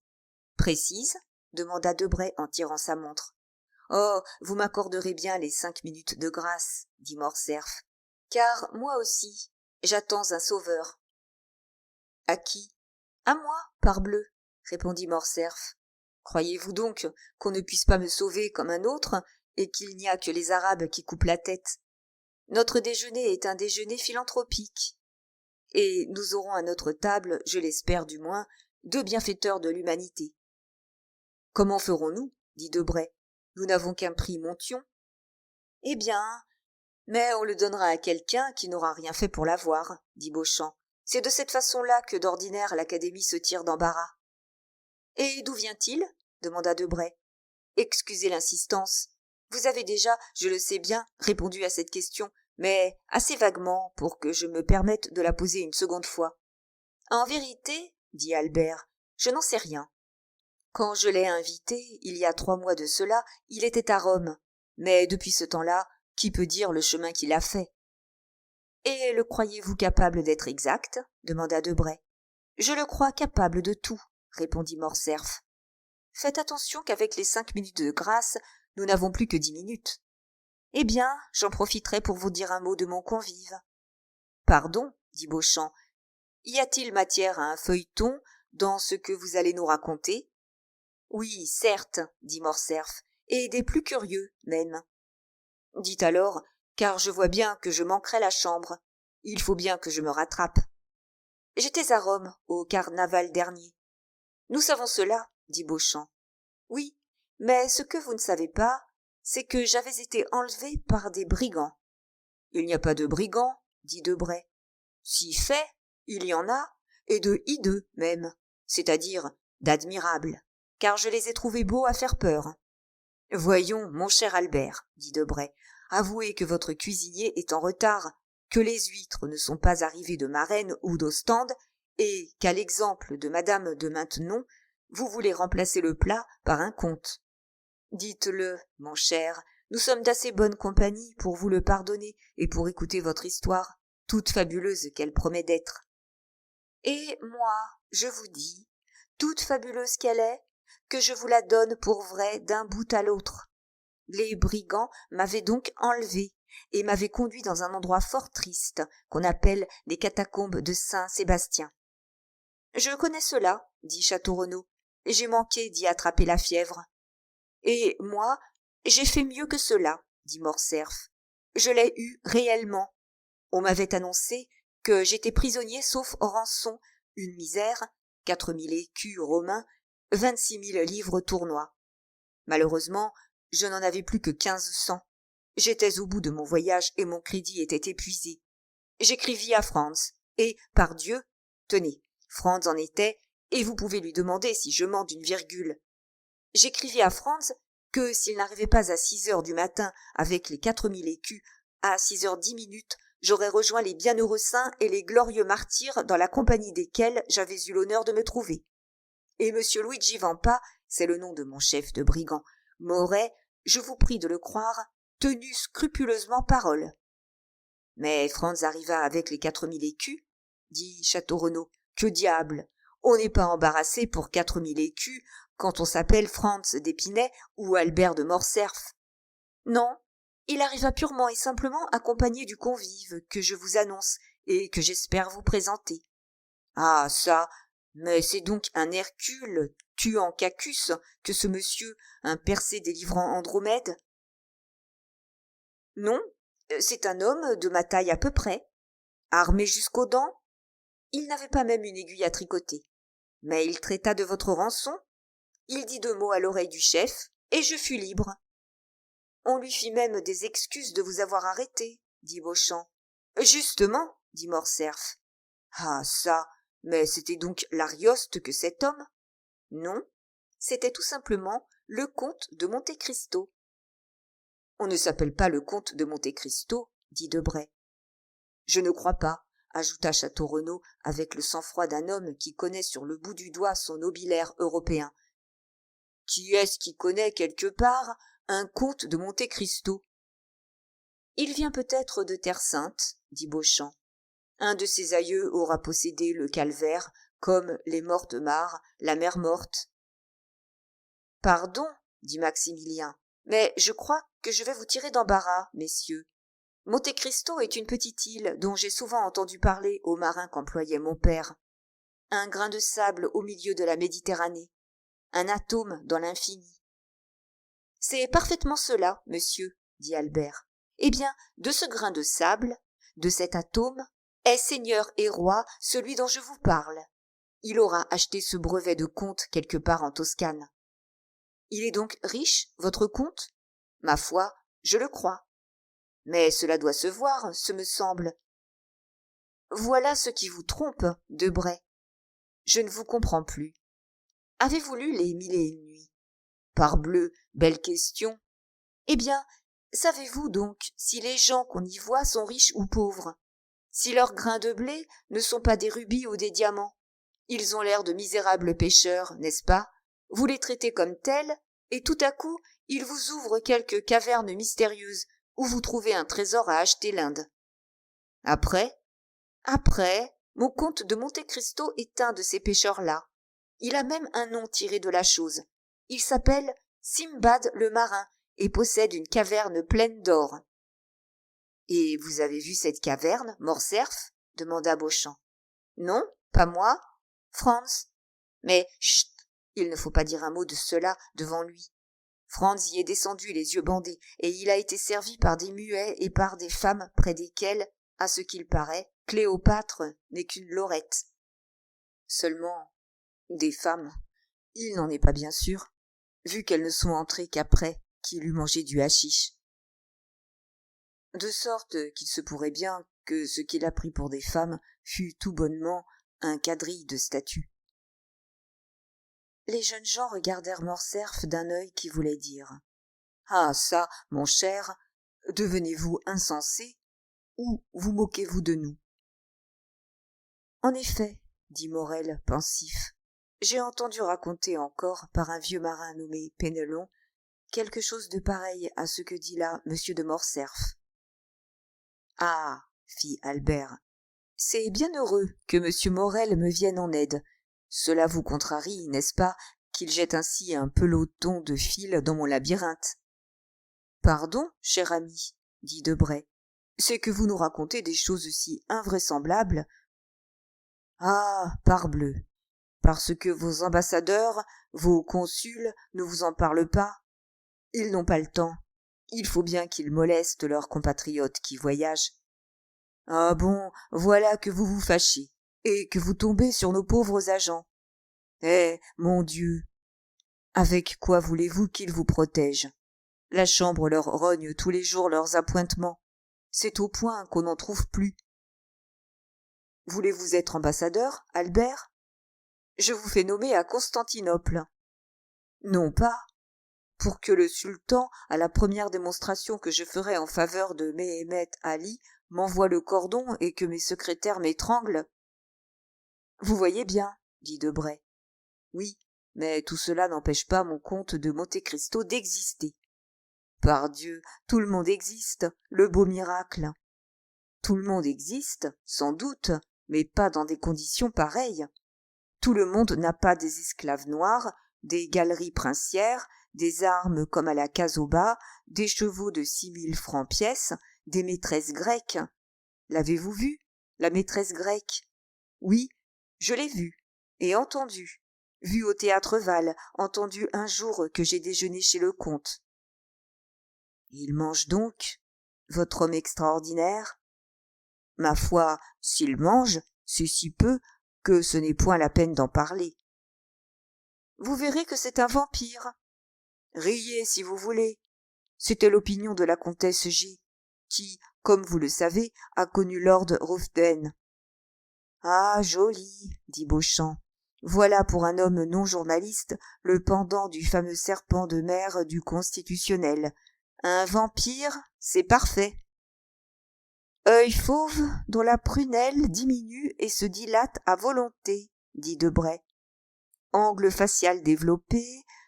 Précise? Demanda Debray en tirant sa montre. Oh, vous m'accorderez bien les 5 minutes de grâce, dit Morcerf, car moi aussi, j'attends un sauveur. À qui? À moi, parbleu, répondit Morcerf. Croyez-vous donc qu'on ne puisse pas me sauver comme un autre, et qu'il n'y a que les Arabes qui coupent la tête? Notre déjeuner est un déjeuner philanthropique, et nous aurons à notre table, je l'espère du moins, 2 bienfaiteurs de l'humanité. Comment ferons-nous? Dit Debray. Nous n'avons qu'un prix Monthyon. Eh bien, mais on le donnera à quelqu'un qui n'aura rien fait pour l'avoir, dit Beauchamp. C'est de cette façon-là que d'ordinaire l'Académie se tire d'embarras. Et d'où vient-il? Demanda Debray. Excusez l'insistance. Vous avez déjà, je le sais bien, répondu à cette question, mais assez vaguement pour que je me permette de la poser une seconde fois. En vérité, dit Albert, je n'en sais rien. Quand je l'ai invité, il y a 3 mois de cela, il était à Rome, mais depuis ce temps-là, qui peut dire le chemin qu'il a fait? Et le croyez-vous capable d'être exact? Demanda Debray. Je le crois capable de tout, répondit Morcerf. Faites attention qu'avec les 5 minutes de grâce, nous n'avons plus que 10 minutes. Eh bien, j'en profiterai pour vous dire un mot de mon convive. Pardon, dit Beauchamp, y a-t-il matière à un feuilleton dans ce que vous allez nous raconter? Oui, certes, dit Morcerf, et des plus curieux, même. Dites alors, car je vois bien que je manquerai la chambre. Il faut bien que je me rattrape. J'étais à Rome, au carnaval dernier. Nous savons cela, dit Beauchamp. Oui, mais ce que vous ne savez pas, c'est que j'avais été enlevé par des brigands. Il n'y a pas de brigands, dit Debray. Si fait, il y en a, et de hideux même, c'est-à-dire d'admirables, car je les ai trouvés beaux à faire peur. Voyons, mon cher Albert, dit Debray, avouez que votre cuisinier est en retard, que les huîtres ne sont pas arrivées de Marennes ou d'Ostende, et qu'à l'exemple de madame de Maintenon, vous voulez remplacer le plat par un conte. Dites-le, mon cher, nous sommes d'assez bonne compagnie pour vous le pardonner et pour écouter votre histoire, toute fabuleuse qu'elle promet d'être. Et moi, je vous dis, toute fabuleuse qu'elle est, que je vous la donne pour vraie d'un bout à l'autre. Les brigands m'avaient donc enlevé et m'avaient conduit dans un endroit fort triste qu'on appelle les catacombes de Saint-Sébastien. Je connais cela, dit Château-Renaud, et j'ai manqué d'y attraper la fièvre. Et moi, j'ai fait mieux que cela, dit Morcerf. Je l'ai eu réellement. On m'avait annoncé que j'étais prisonnier sauf rançon, une misère, 4000 écus romains, 26 000 livres tournois. Malheureusement, je n'en avais plus que 1500. J'étais au bout de mon voyage et mon crédit était épuisé. J'écrivis à Franz, et, par Dieu, tenez, Franz en était, et vous pouvez lui demander si je mens d'une virgule. J'écrivis à Franz que s'il n'arrivait pas à 6 heures du matin avec les 4000 écus, à 6h10, j'aurais rejoint les bienheureux saints et les glorieux martyrs dans la compagnie desquels j'avais eu l'honneur de me trouver. Et M. Luigi Vampa, c'est le nom de mon chef de brigands, m'aurait, je vous prie de le croire, tenu scrupuleusement parole. Mais Franz arriva avec les 4000 écus, dit Château Renaud. Que diable! On n'est pas embarrassé pour 4000 écus quand on s'appelle Franz d'Épinay ou Albert de Morcerf. Non, il arriva purement et simplement accompagné du convive que je vous annonce et que j'espère vous présenter. Ah ça, mais c'est donc un Hercule tuant Cacus que ce monsieur, un Persée délivrant Andromède? Non, c'est un homme de ma taille à peu près, armé jusqu'aux dents. Il n'avait pas même une aiguille à tricoter. Mais il traita de votre rançon, il dit 2 mots à l'oreille du chef, et je fus libre. On lui fit même des excuses de vous avoir arrêté, dit Beauchamp. Justement, dit Morcerf. Ah ça, mais c'était donc l'Arioste que cet homme? Non, c'était tout simplement le comte de Monte-Cristo. On ne s'appelle pas le comte de Monte-Cristo, dit Debray. Je ne crois pas, ajouta Château Renaud avec le sang-froid d'un homme qui connaît sur le bout du doigt son nobilaire européen. Qui est-ce qui connaît quelque part un comte de Monte-Cristo? Il vient peut-être de Terre-Sainte, dit Beauchamp. Un de ses aïeux aura possédé le calvaire, comme les Mortemart, la mer morte. Pardon, dit Maximilien, mais je crois que je vais vous tirer d'embarras, messieurs. Monte-Cristo est une petite île dont j'ai souvent entendu parler aux marins qu'employait mon père. Un grain de sable au milieu de la Méditerranée, un atome dans l'infini. C'est parfaitement cela, monsieur, dit Albert. Eh bien, de ce grain de sable, de cet atome, est seigneur et roi celui dont je vous parle. Il aura acheté ce brevet de comte quelque part en Toscane. Il est donc riche, votre comte? Ma foi, je le crois. Mais cela doit se voir, ce me semble. Voilà ce qui vous trompe, Debray. Je ne vous comprends plus. Avez-vous lu les 1001 nuits? Parbleu, belle question. Eh bien, savez-vous donc si les gens qu'on y voit sont riches ou pauvres? Si leurs grains de blé ne sont pas des rubis ou des diamants? Ils ont l'air de misérables pêcheurs, n'est-ce pas? Vous les traitez comme tels, et tout à coup, ils vous ouvrent quelque caverne mystérieuse où vous trouvez un trésor à acheter l'Inde. Après, mon comte de Monte-Cristo est un de ces pêcheurs-là. Il a même un nom tiré de la chose. Il s'appelle Simbad le marin et possède une caverne pleine d'or. Et vous avez vu cette caverne, Morcerf? Demanda Beauchamp. Non, pas moi. Franz. Mais chut, il ne faut pas dire un mot de cela devant lui. Franz y est descendu les yeux bandés, et il a été servi par des muets et par des femmes près desquelles, à ce qu'il paraît, Cléopâtre n'est qu'une lorette. Seulement, des femmes, il n'en est pas bien sûr, vu qu'elles ne sont entrées qu'après qu'il eut mangé du haschisch. De sorte qu'il se pourrait bien que ce qu'il a pris pour des femmes fût tout bonnement un quadrille de statues. Les jeunes gens regardèrent Morcerf d'un œil qui voulait dire « Ah ça, mon cher, devenez-vous insensé ou vous moquez-vous de nous ?» En effet, dit Morel pensif, j'ai entendu raconter encore par un vieux marin nommé Pénelon quelque chose de pareil à ce que dit là M. de Morcerf. Ah, fit Albert, c'est bien heureux que M. Morel me vienne en aide. Cela vous contrarie, n'est-ce pas, qu'il jette ainsi un peloton de fil dans mon labyrinthe? Pardon, cher ami, dit Debray, c'est que vous nous racontez des choses si invraisemblables. Ah, parbleu, parce que vos ambassadeurs, vos consuls ne vous en parlent pas. Ils n'ont pas le temps. Il faut bien qu'ils molestent leurs compatriotes qui voyagent. Ah bon, voilà que vous vous fâchez, et que vous tombez sur nos pauvres agents. Eh, mon Dieu! Avec quoi voulez-vous qu'ils vous protègent? La chambre leur rogne tous les jours leurs appointements. C'est au point qu'on n'en trouve plus. Voulez-vous être ambassadeur, Albert? Je vous fais nommer à Constantinople. Non pas. Pour que le sultan, à la première démonstration que je ferai en faveur de Mehemet Ali, m'envoie le cordon et que mes secrétaires m'étranglent. Vous voyez bien, dit Debray. Oui, mais tout cela n'empêche pas mon comte de Monte Cristo d'exister. Pardieu, tout le monde existe, le beau miracle. Tout le monde existe, sans doute, mais pas dans des conditions pareilles. Tout le monde n'a pas des esclaves noirs, des galeries princières, des armes comme à la Casoba, des chevaux de 6000 francs pièce, des maîtresses grecques. L'avez-vous vue, la maîtresse grecque? Oui, je l'ai vue, et entendue. Vue au théâtre Val, entendue un jour que j'ai déjeuné chez le comte. Il mange donc, votre homme extraordinaire? Ma foi, s'il mange, c'est si peu que ce n'est point la peine d'en parler. Vous verrez que c'est un vampire. Riez si vous voulez. C'était l'opinion de la comtesse G, qui, comme vous le savez, a connu Lord Ruthven. Ah, joli, dit Beauchamp. Voilà pour un homme non journaliste le pendant du fameux serpent de mer du Constitutionnel. Un vampire, c'est parfait. Œil fauve dont la prunelle diminue et se dilate à volonté, dit Debray. Angle facial développé,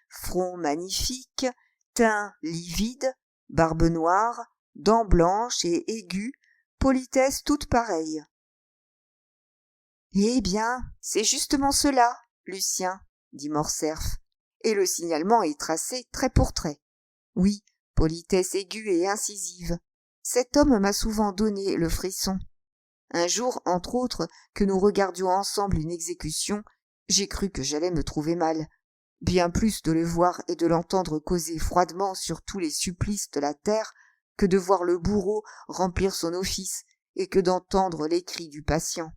front magnifique, teint livide, barbe noire, dents blanches et aiguës, politesse toute pareille. Eh bien, c'est justement cela, Lucien, dit Morcerf, et le signalement est tracé trait pour trait. Oui, politesse aiguë et incisive. Cet homme m'a souvent donné le frisson. Un jour, entre autres, que nous regardions ensemble une exécution, j'ai cru que j'allais me trouver mal. Bien plus de le voir et de l'entendre causer froidement sur tous les supplices de la terre que de voir le bourreau remplir son office et que d'entendre les cris du patient.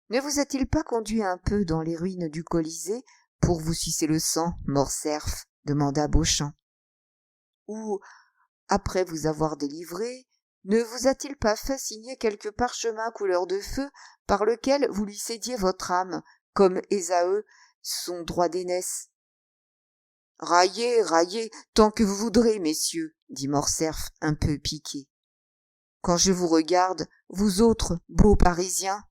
Ne vous a-t-il pas conduit un peu dans les ruines du Colisée pour vous sucer le sang, Morcerf? Demanda Beauchamp. Ou, après vous avoir délivré, ne vous a-t-il pas fait signer quelque parchemin couleur de feu par lequel vous lui cédiez votre âme, comme Ésaü son droit d'aînesse? Raillez, raillez, tant que vous voudrez, messieurs, dit Morcerf un peu piqué. Quand je vous regarde, vous autres, beaux Parisiens,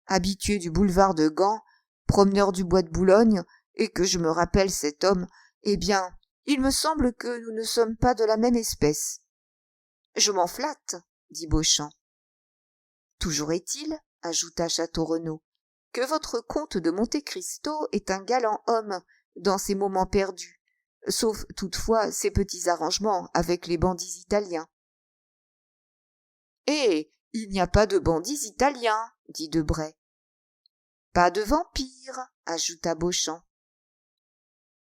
habitués du boulevard de Gand, promeneurs du bois de Boulogne, et que je me rappelle cet homme, eh bien, il me semble que nous ne sommes pas de la même espèce. Je m'en flatte, dit Beauchamp. Toujours est-il, ajouta Château-Renaud, que votre comte de Monte Cristo est un galant homme dans ses moments perdus, sauf toutefois ses petits arrangements avec les bandits italiens. Eh, il n'y a pas de bandits italiens, dit Debray. Pas de vampires, ajouta Beauchamp.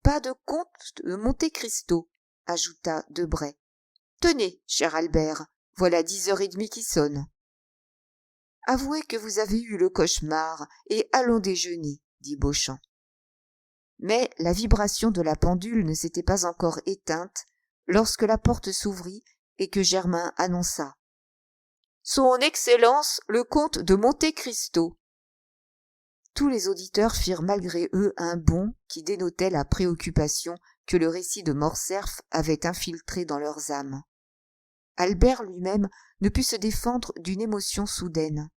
Pas de comte de Monte Cristo, ajouta Debray. Tenez, cher Albert, voilà 10h30 qui sonnent. Avouez que vous avez eu le cauchemar, et allons déjeuner, dit Beauchamp. Mais la vibration de la pendule ne s'était pas encore éteinte lorsque la porte s'ouvrit et que Germain annonça. Son Excellence le comte de Monte Cristo. Tous les auditeurs firent malgré eux un bond qui dénotait la préoccupation que le récit de Morcerf avait infiltrée dans leurs âmes. Albert lui-même ne put se défendre d'une émotion soudaine.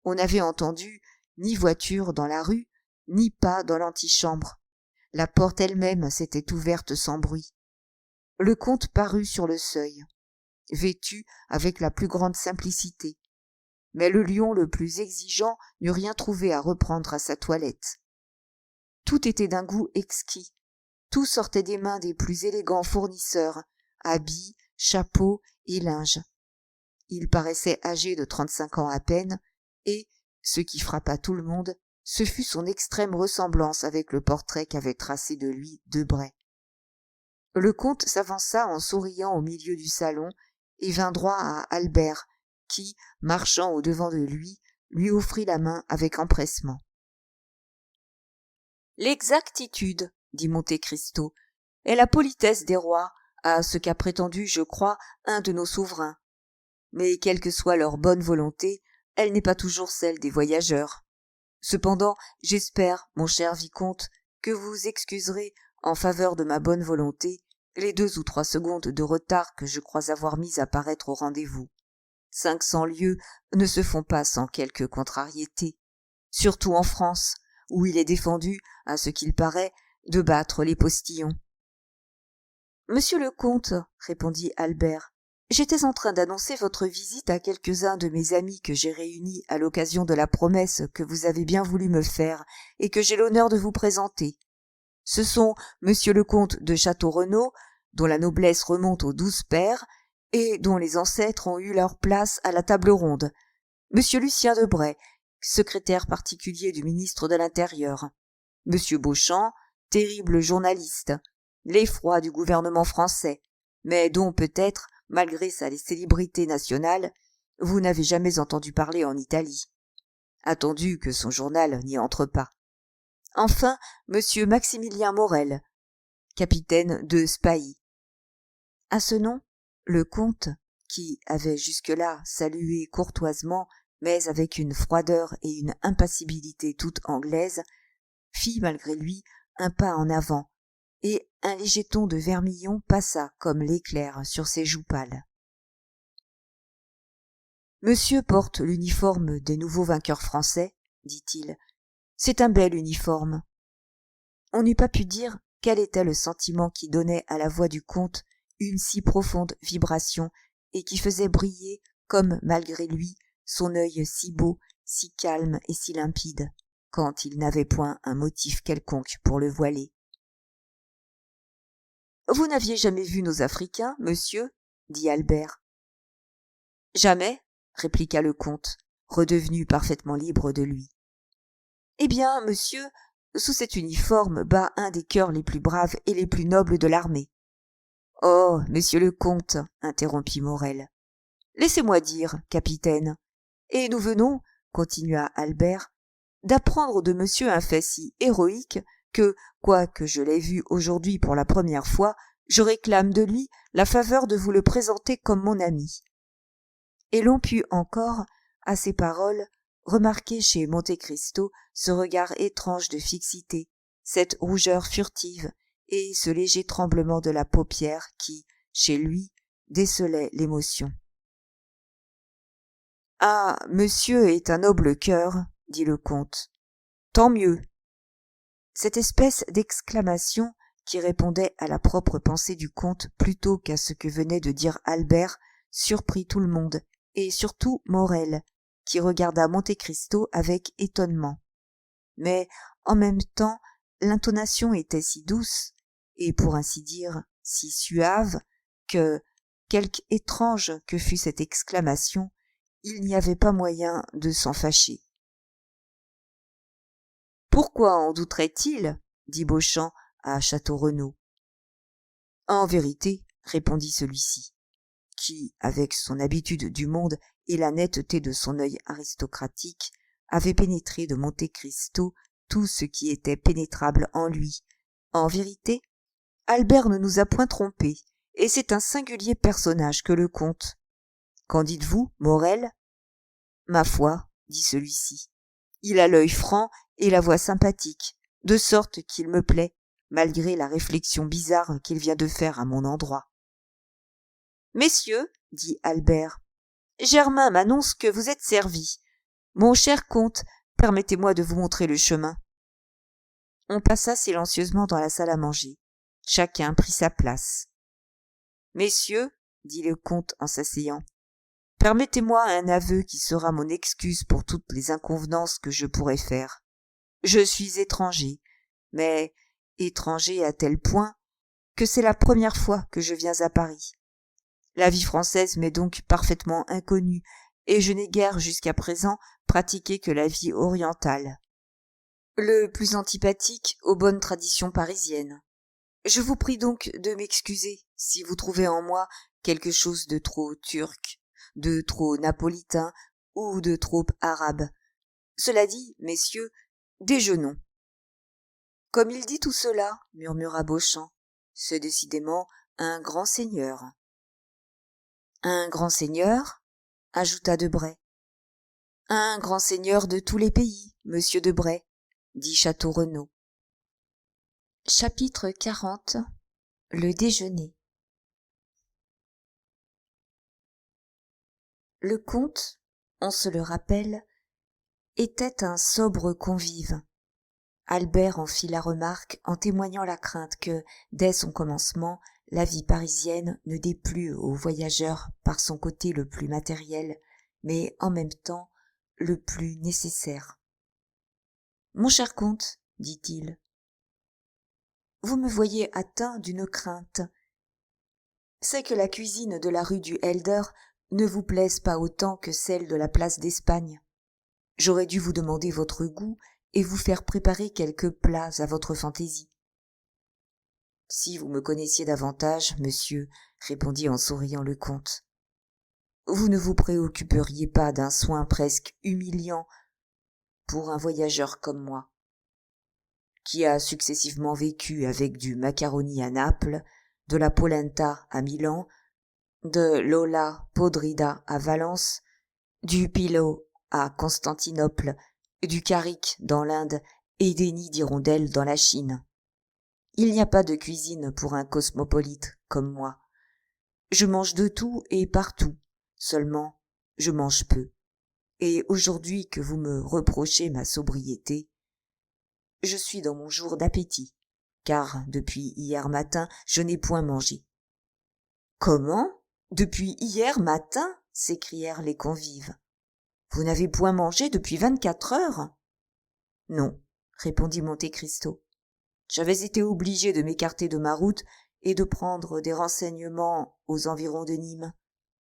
On n'avait entendu ni voiture dans la rue, ni pas dans l'antichambre. La porte elle-même s'était ouverte sans bruit. Le comte parut sur le seuil, vêtu avec la plus grande simplicité. Mais le lion le plus exigeant n'eut rien trouvé à reprendre à sa toilette. Tout était d'un goût exquis. Tout sortait des mains des plus élégants fournisseurs, habits, chapeaux et linges. Il paraissait âgé de 35 ans à peine, et, ce qui frappa tout le monde, ce fut son extrême ressemblance avec le portrait qu'avait tracé de lui Debray. Le comte s'avança en souriant au milieu du salon et vint droit à Albert, qui, marchant au-devant de lui offrit la main avec empressement. L'exactitude, dit Monte Cristo, est la politesse des rois, à ce qu'a prétendu, je crois, un de nos souverains. Mais quelle que soit leur bonne volonté, elle n'est pas toujours celle des voyageurs. Cependant, j'espère, mon cher vicomte, que vous excuserez, en faveur de ma bonne volonté, les 2 ou 3 secondes de retard que je crois avoir mis à paraître au rendez-vous. 500 lieues ne se font pas sans quelque contrariété, surtout en France, où il est défendu, à ce qu'il paraît, de battre les postillons. Monsieur le comte, répondit Albert, j'étais en train d'annoncer votre visite à quelques-uns de mes amis que j'ai réunis à l'occasion de la promesse que vous avez bien voulu me faire et que j'ai l'honneur de vous présenter. Ce sont monsieur le comte de Château-Renaud, dont la noblesse remonte aux 12 pairs et dont les ancêtres ont eu leur place à la table ronde, monsieur Lucien Debray, secrétaire particulier du ministre de l'Intérieur, monsieur Beauchamp, terrible journaliste, l'effroi du gouvernement français, mais dont peut-être, malgré sa célébrité nationale, vous n'avez jamais entendu parler en Italie, attendu que son journal n'y entre pas. Enfin, monsieur Maximilien Morel, capitaine de Spahis. À ce nom, le comte, qui avait jusque-là salué courtoisement, mais avec une froideur et une impassibilité toute anglaise, fit malgré lui un pas en avant, et un léger ton de vermillon passa comme l'éclair sur ses joues pâles. Monsieur porte l'uniforme des nouveaux vainqueurs français, dit-il. C'est un bel uniforme. On n'eût pas pu dire quel était le sentiment qui donnait à la voix du comte une si profonde vibration et qui faisait briller, comme malgré lui, son œil si beau, si calme et si limpide, quand il n'avait point un motif quelconque pour le voiler. « Vous n'aviez jamais vu nos Africains, monsieur ?» dit Albert. « Jamais, » répliqua le comte, redevenu parfaitement libre de lui. « Eh bien, monsieur, sous cet uniforme bat un des cœurs les plus braves et les plus nobles de l'armée. »« Oh, monsieur le comte, » interrompit Morel. « Laissez-moi dire, capitaine. Et nous venons, continua Albert, d'apprendre de monsieur un fait si héroïque que, quoique je l'aie vu aujourd'hui pour la première fois, je réclame de lui la faveur de vous le présenter comme mon ami. » Et l'on put encore, à ces paroles, remarquer chez Monte Cristo ce regard étrange de fixité, cette rougeur furtive et ce léger tremblement de la paupière qui, chez lui, décelait l'émotion. « Ah, monsieur est un noble cœur, » dit le comte. « Tant mieux. » Cette espèce d'exclamation, qui répondait à la propre pensée du comte plutôt qu'à ce que venait de dire Albert, surprit tout le monde, et surtout Morel, qui regarda Monte Cristo avec étonnement. Mais, en même temps, l'intonation était si douce, et pour ainsi dire, si suave, que, quelque étrange que fût cette exclamation, il n'y avait pas moyen de s'en fâcher. « Pourquoi en douterait-il » dit Beauchamp à Château-Renaud. « En vérité, » répondit celui-ci, qui, avec son habitude du monde et la netteté de son œil aristocratique, avait pénétré de Monte Cristo tout ce qui était pénétrable en lui. En vérité, Albert ne nous a point trompés, et c'est un singulier personnage que le comte. Qu'en dites-vous, Morel ? Ma foi, dit celui-ci, il a l'œil franc et la voix sympathique, de sorte qu'il me plaît, malgré la réflexion bizarre qu'il vient de faire à mon endroit. Messieurs, dit Albert, Germain m'annonce que vous êtes servis. Mon cher comte, permettez-moi de vous montrer le chemin. On passa silencieusement dans la salle à manger. Chacun prit sa place. Messieurs, dit le comte en s'asseyant, permettez-moi un aveu qui sera mon excuse pour toutes les inconvenances que je pourrais faire. Je suis étranger, mais étranger à tel point que c'est la première fois que je viens à Paris. La vie française m'est donc parfaitement inconnue, et je n'ai guère jusqu'à présent pratiqué que la vie orientale, le plus antipathique aux bonnes traditions parisiennes. Je vous prie donc de m'excuser si vous trouvez en moi quelque chose de trop turc, de trop napolitain ou de trop arabe. Cela dit, messieurs, déjeunons. Comme il dit tout cela, murmura Beauchamp, c'est décidément un grand seigneur. Un grand seigneur, ajouta Debray. Un grand seigneur de tous les pays, monsieur Debray, dit Château-Renaud. Chapitre 40. Le déjeuner. Le comte, on se le rappelle, était un sobre convive. Albert en fit la remarque en témoignant la crainte que, dès son commencement, la vie parisienne ne déplût aux voyageurs par son côté le plus matériel, mais en même temps le plus nécessaire. « Mon cher comte, dit-il, vous me voyez atteint d'une crainte. C'est que la cuisine de la rue du Helder ne vous plaise pas autant que celle de la place d'Espagne. J'aurais dû vous demander votre goût et vous faire préparer quelques plats à votre fantaisie. »« Si vous me connaissiez davantage, monsieur, répondit en souriant le comte, vous ne vous préoccuperiez pas d'un soin presque humiliant pour un voyageur comme moi, qui a successivement vécu avec du macaroni à Naples, de la polenta à Milan, de l'olla podrida à Valence, du pillau à Constantinople, du carrick dans l'Inde et des nids d'hirondelles dans la Chine. Il n'y a pas de cuisine pour un cosmopolite comme moi. Je mange de tout et partout, seulement je mange peu. Et aujourd'hui que vous me reprochez ma sobriété, je suis dans mon jour d'appétit, car depuis hier matin je n'ai point mangé. »« Comment ? Depuis hier matin ?» s'écrièrent les convives. « Vous n'avez point mangé depuis 24 heures ?» ?»« Non, » répondit Monte Cristo. « J'avais été obligé de m'écarter de ma route et de prendre des renseignements aux environs de Nîmes,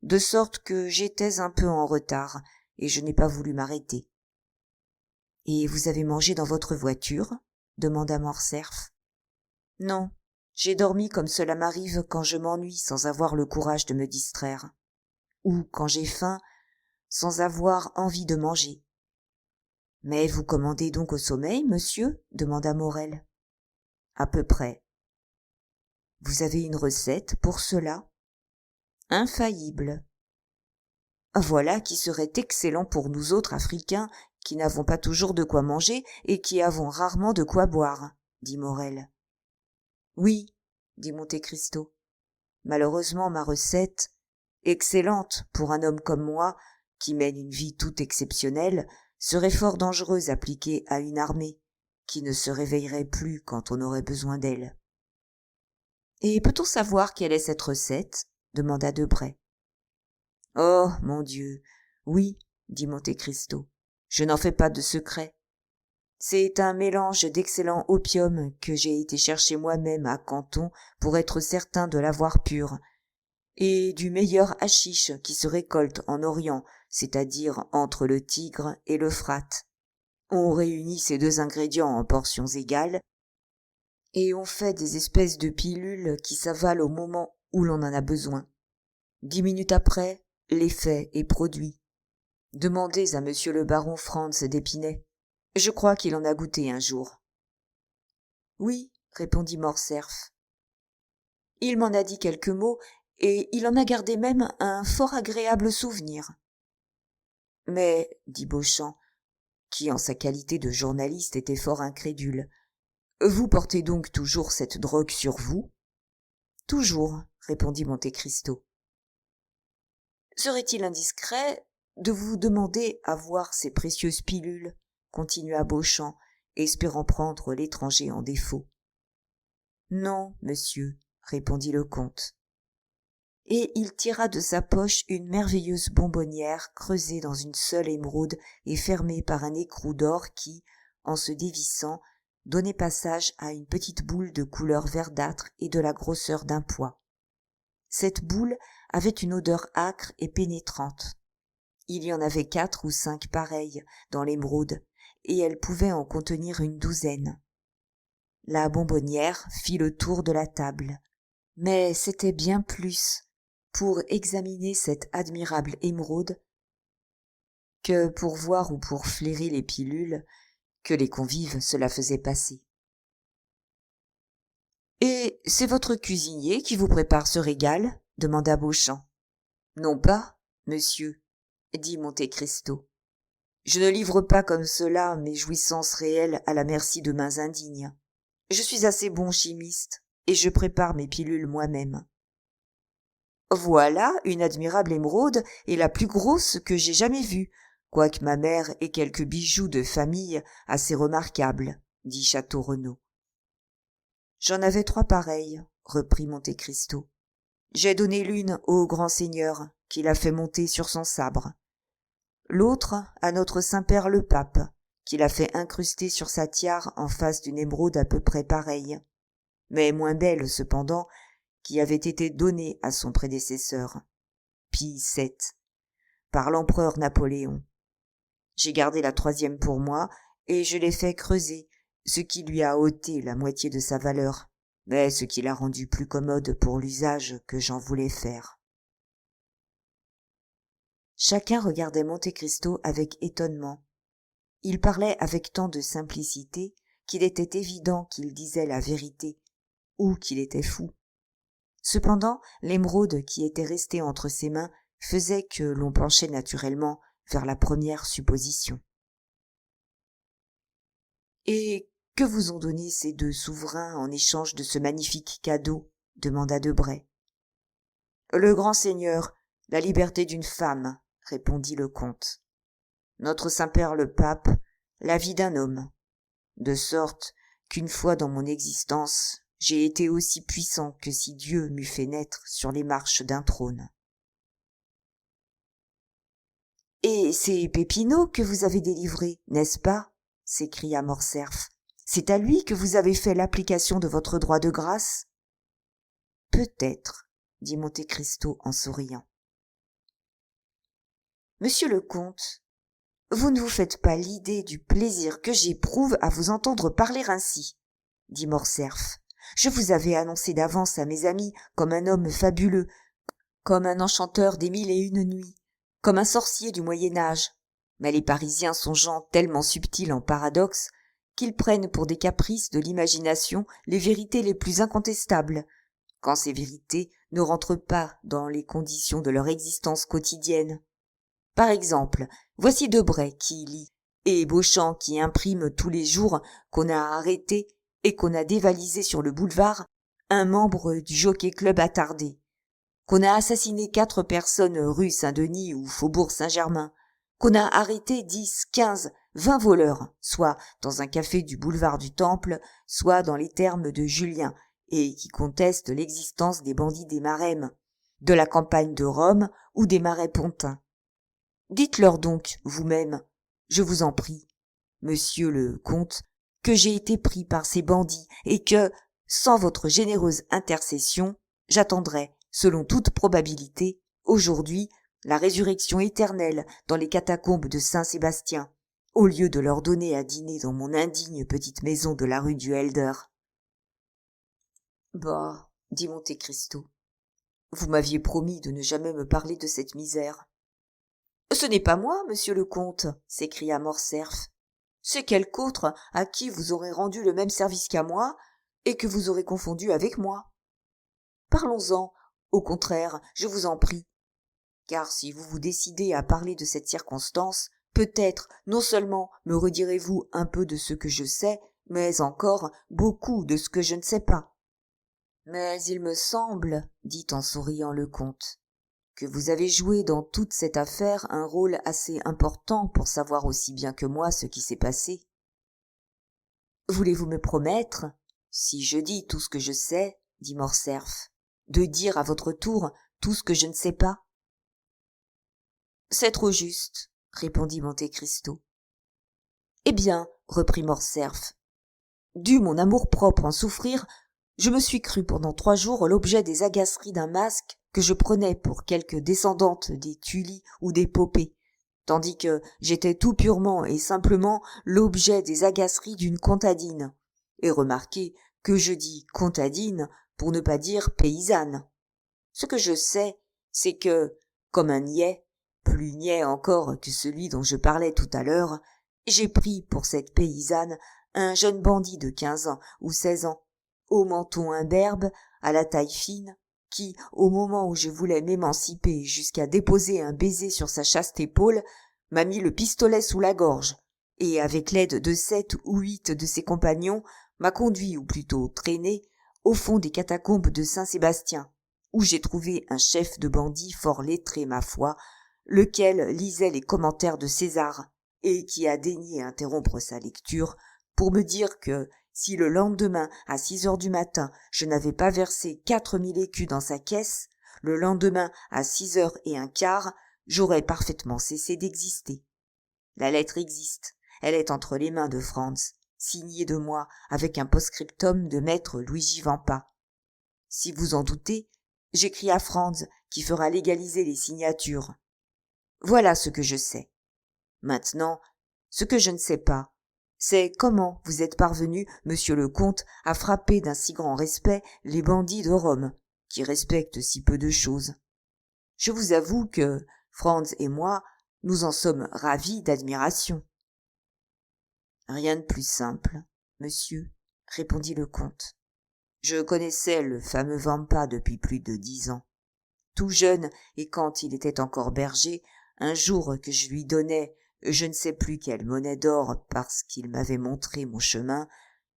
de sorte que j'étais un peu en retard et je n'ai pas voulu m'arrêter. »« Et vous avez mangé dans votre voiture ?» demanda Morcerf. « Non, j'ai dormi comme cela m'arrive quand je m'ennuie sans avoir le courage de me distraire, ou quand j'ai faim sans avoir envie de manger. »« Mais vous commandez donc au sommeil, monsieur ? demanda Morel. « À peu près. »« Vous avez une recette pour cela ? » ?»« Infaillible. »« Voilà qui serait excellent pour nous autres Africains qui n'avons pas toujours de quoi manger et qui avons rarement de quoi boire, dit Morel. « Oui, dit Monte Cristo. Malheureusement ma recette, excellente pour un homme comme moi, qui mène une vie toute exceptionnelle, serait fort dangereuse appliquée à une armée, qui ne se réveillerait plus quand on aurait besoin d'elle. »« Et peut-on savoir quelle est cette recette ? demanda Debray. »« Oh, mon Dieu, oui, dit Monte Cristo, je n'en fais pas de secret. C'est un mélange d'excellent opium que j'ai été chercher moi-même à Canton pour être certain de l'avoir pur, et du meilleur haschisch qui se récolte en Orient, c'est-à-dire entre le Tigre et l'Euphrate. On réunit ces deux ingrédients en portions égales, et on fait des espèces de pilules qui s'avalent au moment où l'on en a besoin. 10 minutes après, l'effet est produit. Demandez à monsieur le baron Franz d'Épinay. Je crois qu'il en a goûté un jour. »« Oui, répondit Morcerf. Il m'en a dit quelques mots, et il en a gardé même un fort agréable souvenir. »« Mais, dit Beauchamp, qui en sa qualité de journaliste était fort incrédule, vous portez donc toujours cette drogue sur vous ? » ?»« Toujours, répondit Monte Cristo. »« Serait-il indiscret de vous demander à voir ces précieuses pilules ? » continua Beauchamp, espérant prendre l'étranger en défaut. « Non, monsieur, répondit le comte. Et il tira de sa poche une merveilleuse bonbonnière creusée dans une seule émeraude et fermée par un écrou d'or qui, en se dévissant, donnait passage à une petite boule de couleur verdâtre et de la grosseur d'un pois. Cette boule avait une odeur âcre et pénétrante. Il y en avait 4 ou 5 pareilles dans l'émeraude, et elle pouvait en contenir une douzaine. La bonbonnière fit le tour de la table, mais c'était bien plus pour examiner cette admirable émeraude que pour voir ou pour flairer les pilules que les convives se la faisaient passer. Et c'est votre cuisinier qui vous prépare ce régal? Demanda Beauchamp. Non pas, monsieur, dit Monte Cristo. Je ne livre pas comme cela mes jouissances réelles à la merci de mains indignes. Je suis assez bon chimiste, et je prépare mes pilules moi-même. Voilà une admirable émeraude et la plus grosse que j'ai jamais vue, quoique ma mère ait quelques bijoux de famille assez remarquables, dit Château Renaud. J'en avais 3 pareilles, reprit Monte Cristo. J'ai donné l'une au grand seigneur, qui l'a fait monter sur son sabre. L'autre à notre Saint-Père le Pape, qui l'a fait incruster sur sa tiare en face d'une émeraude à peu près pareille, mais moins belle cependant, qui avait été donnée à son prédécesseur, Pie VII, par l'empereur Napoléon. J'ai gardé la 3e pour moi, et je l'ai fait creuser, ce qui lui a ôté la moitié de sa valeur, mais ce qui l'a rendu plus commode pour l'usage que j'en voulais faire. Chacun regardait Monte Cristo avec étonnement. Il parlait avec tant de simplicité qu'il était évident qu'il disait la vérité, ou qu'il était fou. Cependant, l'émeraude qui était restée entre ses mains faisait que l'on penchait naturellement vers la première supposition. « Et que vous ont donné ces 2 souverains en échange de ce magnifique cadeau ?» demanda Debray. « Le grand seigneur, la liberté d'une femme, » répondit le comte. « Notre Saint-Père le Pape, la vie d'un homme. De sorte qu'une fois dans mon existence, j'ai été aussi puissant que si Dieu m'eût fait naître sur les marches d'un trône. »« Et c'est Pépinot que vous avez délivré, n'est-ce pas ?» s'écria Morcerf. « C'est à lui que vous avez fait l'application de votre droit de grâce ?»« Peut-être, » dit Monte Cristo en souriant. « Monsieur le comte, vous ne vous faites pas l'idée du plaisir que j'éprouve à vous entendre parler ainsi, » dit Morcerf. « Je vous avais annoncé d'avance à mes amis comme un homme fabuleux, comme un enchanteur des 1001 nuits, comme un sorcier du Moyen-Âge. Mais les Parisiens sont gens tellement subtils en paradoxes qu'ils prennent pour des caprices de l'imagination les vérités les plus incontestables, quand ces vérités ne rentrent pas dans les conditions de leur existence quotidienne. Par exemple, voici Debray qui lit, et Beauchamp qui imprime tous les jours qu'on a arrêté et qu'on a dévalisé sur le boulevard un membre du Jockey-Club attardé, qu'on a assassiné 4 personnes rue Saint-Denis ou faubourg Saint-Germain, qu'on a arrêté 10, 15, 20 voleurs, soit dans un café du boulevard du Temple, soit dans les thermes de Julien, et qui contestent l'existence des bandits des Marèmes, de la campagne de Rome ou des marais pontins. Dites-leur donc, vous-même, je vous en prie, monsieur le comte, que j'ai été pris par ces bandits et que, sans votre généreuse intercession, j'attendrai, selon toute probabilité, aujourd'hui, la résurrection éternelle dans les catacombes de Saint-Sébastien, au lieu de leur donner à dîner dans mon indigne petite maison de la rue du Helder. « Bah, dit Monte Cristo, vous m'aviez promis de ne jamais me parler de cette misère. »« Ce n'est pas moi, monsieur le comte, » s'écria Morcerf. « C'est quelque autre à qui vous aurez rendu le même service qu'à moi et que vous aurez confondu avec moi. Parlons-en, au contraire, je vous en prie, car si vous vous décidez à parler de cette circonstance, peut-être non seulement me redirez-vous un peu de ce que je sais, mais encore beaucoup de ce que je ne sais pas. Mais il me semble, dit en souriant le comte, que vous avez joué dans toute cette affaire un rôle assez important pour savoir aussi bien que moi ce qui s'est passé. Voulez-vous me promettre, si je dis tout ce que je sais, dit Morcerf, de dire à votre tour tout ce que je ne sais pas? C'est trop juste, répondit Monte Cristo. Eh bien, reprit Morcerf, dû mon amour-propre en souffrir, je me suis cru pendant 3 jours l'objet des agaceries d'un masque que je prenais pour quelque descendante des Tully ou des Poppée, tandis que j'étais tout purement et simplement l'objet des agaceries d'une contadine. Et remarquez que je dis contadine pour ne pas dire paysanne. Ce que je sais, c'est que, comme un niais, plus niais encore que celui dont je parlais tout à l'heure, j'ai pris pour cette paysanne un jeune bandit de 15 ans ou 16 ans, au menton imberbe, à la taille fine, qui, au moment où je voulais m'émanciper jusqu'à déposer un baiser sur sa chaste épaule, m'a mis le pistolet sous la gorge, et avec l'aide de 7 ou 8 de ses compagnons, m'a conduit, ou plutôt traîné, au fond des catacombes de Saint-Sébastien, où j'ai trouvé un chef de bandits fort lettré, ma foi, lequel lisait les commentaires de César, et qui a daigné interrompre sa lecture pour me dire que, si le lendemain, à 6 heures du matin, je n'avais pas versé 4000 écus dans sa caisse, le lendemain, à 6h15, j'aurais parfaitement cessé d'exister. La lettre existe, elle est entre les mains de Franz, signée de moi avec un post-scriptum de maître Luigi Vampa. Si vous en doutez, j'écris à Franz qui fera légaliser les signatures. Voilà ce que je sais. Maintenant, ce que je ne sais pas, c'est comment vous êtes parvenu, monsieur le comte, à frapper d'un si grand respect les bandits de Rome, qui respectent si peu de choses. Je vous avoue que, Franz et moi, nous en sommes ravis d'admiration. Rien de plus simple, monsieur, répondit le comte. Je connaissais le fameux Vampa depuis plus de 10 ans. Tout jeune, et quand il était encore berger, un jour que je lui donnais je ne sais plus quelle monnaie d'or parce qu'il m'avait montré mon chemin,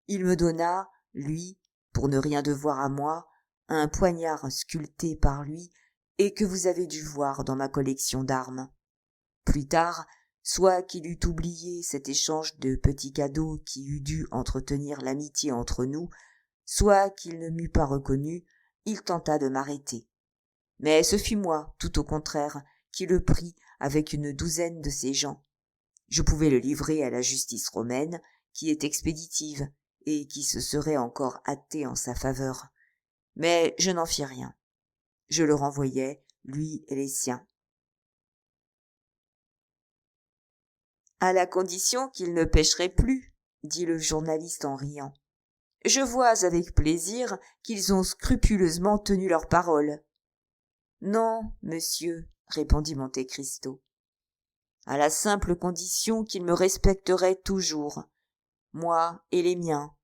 il me donna, lui, pour ne rien devoir à moi, un poignard sculpté par lui et que vous avez dû voir dans ma collection d'armes. Plus tard, soit qu'il eût oublié cet échange de petits cadeaux qui eût dû entretenir l'amitié entre nous, soit qu'il ne m'eût pas reconnu, il tenta de m'arrêter. Mais ce fut moi, tout au contraire, qui le pris avec une douzaine de ses gens. Je pouvais le livrer à la justice romaine, qui est expéditive, et qui se serait encore hâtée en sa faveur. Mais je n'en fis rien. Je le renvoyai, lui et les siens. À la condition qu'il ne pécherait plus, dit le journaliste en riant. Je vois avec plaisir qu'ils ont scrupuleusement tenu leur parole. Non, monsieur, répondit Monte Cristo. À la simple condition qu'ils me respecteraient toujours, moi et les miens.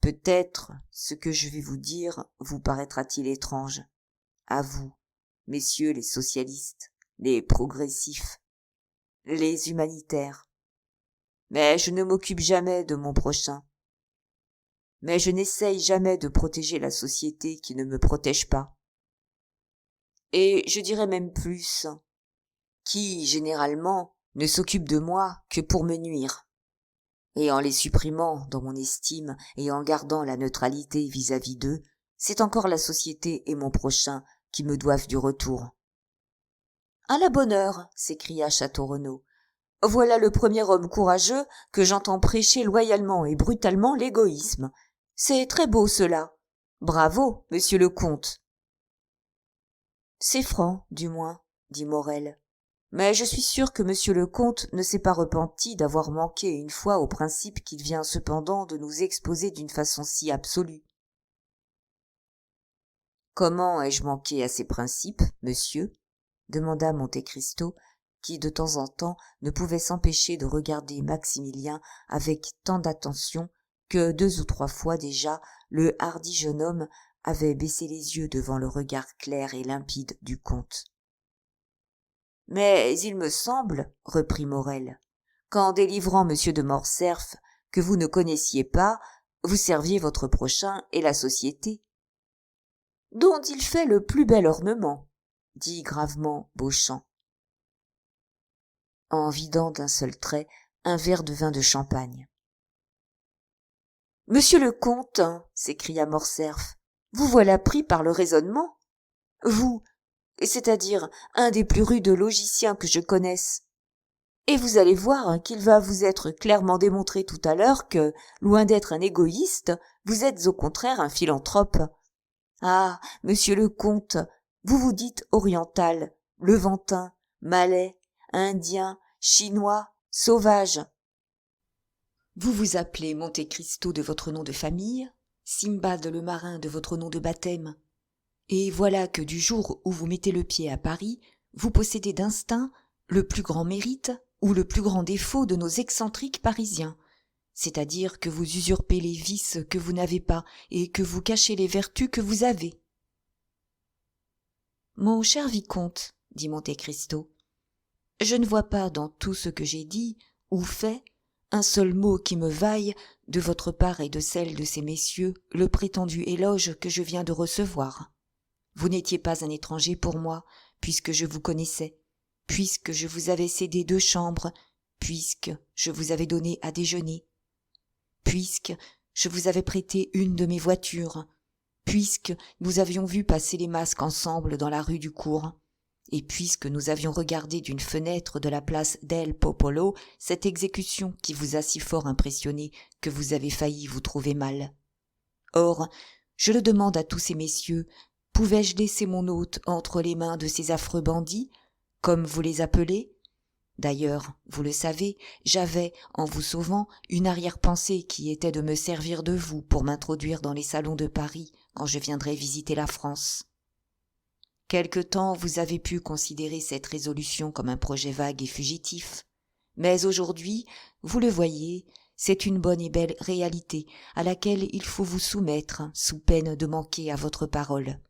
Peut-être ce que je vais vous dire vous paraîtra-t-il étrange, à vous, messieurs les socialistes, les progressifs, les humanitaires. Mais je ne m'occupe jamais de mon prochain. Mais je n'essaye jamais de protéger la société qui ne me protège pas. Et je dirais même plus, qui, généralement, ne s'occupe de moi que pour me nuire. Et en les supprimant dans mon estime et en gardant la neutralité vis-à-vis d'eux, c'est encore la société et mon prochain qui me doivent du retour. « À la bonne heure !» s'écria Château-Renaud. « Voilà le premier homme courageux que j'entends prêcher loyalement et brutalement l'égoïsme. C'est très beau cela. Bravo, monsieur le comte !»« C'est franc, du moins, » dit Morel. Mais je suis sûr que monsieur le comte ne s'est pas repenti d'avoir manqué une fois au principe qu'il vient cependant de nous exposer d'une façon si absolue. Comment ai-je manqué à ces principes, monsieur? Demanda Monte Cristo, qui de temps en temps ne pouvait s'empêcher de regarder Maximilien avec tant d'attention que 2 ou 3 fois déjà le hardi jeune homme avait baissé les yeux devant le regard clair et limpide du comte. Mais il me semble, reprit Morel, qu'en délivrant monsieur de Morcerf, que vous ne connaissiez pas, vous serviez votre prochain et la société. Dont il fait le plus bel ornement, dit gravement Beauchamp, en vidant d'un seul trait un verre de vin de champagne. Monsieur le comte, s'écria Morcerf, vous voilà pris par le raisonnement. Vous, c'est-à-dire un des plus rudes logiciens que je connaisse. Et vous allez voir qu'il va vous être clairement démontré tout à l'heure que, loin d'être un égoïste, vous êtes au contraire un philanthrope. Ah, monsieur le comte, vous vous dites oriental, levantin, malais, indien, chinois, sauvage. Vous vous appelez Monte Cristo de votre nom de famille, Simbad le marin de votre nom de baptême. Et voilà que du jour où vous mettez le pied à Paris, vous possédez d'instinct le plus grand mérite ou le plus grand défaut de nos excentriques parisiens. c'est-à-dire que vous usurpez les vices que vous n'avez pas et que vous cachez les vertus que vous avez. » « Mon cher vicomte, dit Monte Cristo, je ne vois pas dans tout ce que j'ai dit ou fait un seul mot qui me vaille, de votre part et de celle de ces messieurs, le prétendu éloge que je viens de recevoir. Vous n'étiez pas un étranger pour moi, puisque je vous connaissais, puisque je vous avais cédé 2 chambres, puisque je vous avais donné à déjeuner, puisque je vous avais prêté une de mes voitures, puisque nous avions vu passer les masques ensemble dans la rue du Cours, et puisque nous avions regardé d'une fenêtre de la place del Popolo cette exécution qui vous a si fort impressionné que vous avez failli vous trouver mal. Or, je le demande à tous ces messieurs, pouvais-je laisser mon hôte entre les mains de ces affreux bandits, comme vous les appelez ? D'ailleurs, vous le savez, j'avais, en vous sauvant, une arrière-pensée qui était de me servir de vous pour m'introduire dans les salons de Paris quand je viendrai visiter la France. Quelque temps vous avez pu considérer cette résolution comme un projet vague et fugitif, mais aujourd'hui, vous le voyez, c'est une bonne et belle réalité à laquelle il faut vous soumettre sous peine de manquer à votre parole.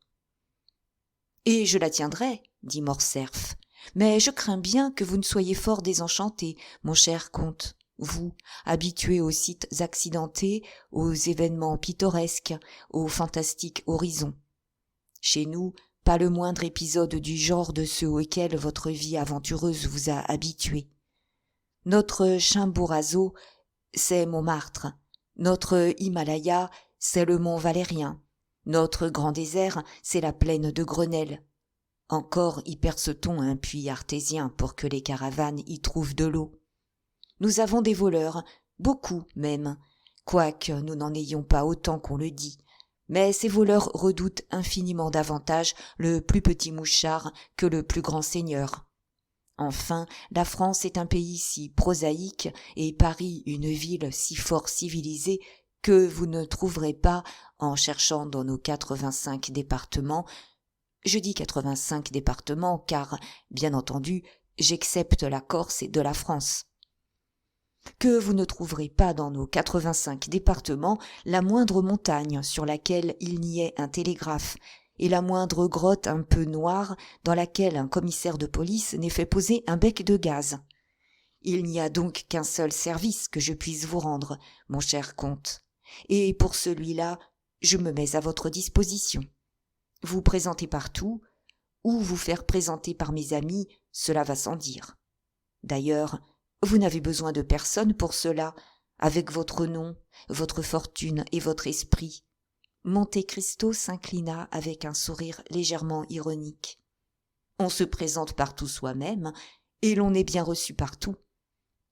« Et je la tiendrai, dit Morcerf, mais je crains bien que vous ne soyez fort désenchanté, mon cher comte, vous, habitué aux sites accidentés, aux événements pittoresques, aux fantastiques horizons. Chez nous, pas le moindre épisode du genre de ceux auxquels votre vie aventureuse vous a habitué. Notre Chimborazo, c'est Montmartre, notre Himalaya, c'est le mont Valérien, notre grand désert, c'est la plaine de Grenelle. Encore y perce-t-on un puits artésien pour que les caravanes y trouvent de l'eau. Nous avons des voleurs, beaucoup même, quoique nous n'en ayons pas autant qu'on le dit. Mais ces voleurs redoutent infiniment davantage le plus petit mouchard que le plus grand seigneur. Enfin, la France est un pays si prosaïque et Paris une ville si fort civilisée que vous ne trouverez pas, en cherchant dans nos 85 départements, je dis 85 départements car, bien entendu, j'excepte la Corse et de la France, que vous ne trouverez pas dans nos 85 départements la moindre montagne sur laquelle il n'y ait un télégraphe, et la moindre grotte un peu noire dans laquelle un commissaire de police n'ait fait poser un bec de gaz. Il n'y a donc qu'un seul service que je puisse vous rendre, mon cher comte, et pour celui-là, je me mets à votre disposition. Vous présenter partout, ou vous faire présenter par mes amis, cela va sans dire. D'ailleurs, vous n'avez besoin de personne pour cela, avec votre nom, votre fortune et votre esprit. Monte Cristo s'inclina avec un sourire légèrement ironique. On se présente partout soi-même, et l'on est bien reçu partout.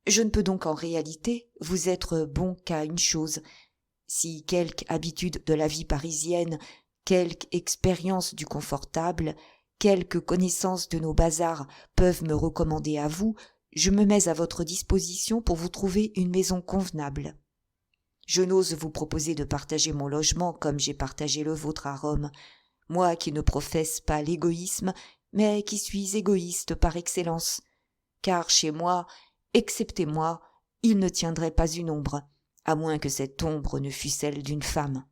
Je ne peux donc en réalité vous être bon qu'à une chose. Si quelque habitude de la vie parisienne, quelque expérience du confortable, quelque connaissance de nos bazars peuvent me recommander à vous, je me mets à votre disposition pour vous trouver une maison convenable. Je n'ose vous proposer de partager mon logement comme j'ai partagé le vôtre à Rome, moi qui ne professe pas l'égoïsme, mais qui suis égoïste par excellence, car chez moi, excepté moi, il ne tiendrait pas une ombre, à moins que cette ombre ne fût celle d'une femme.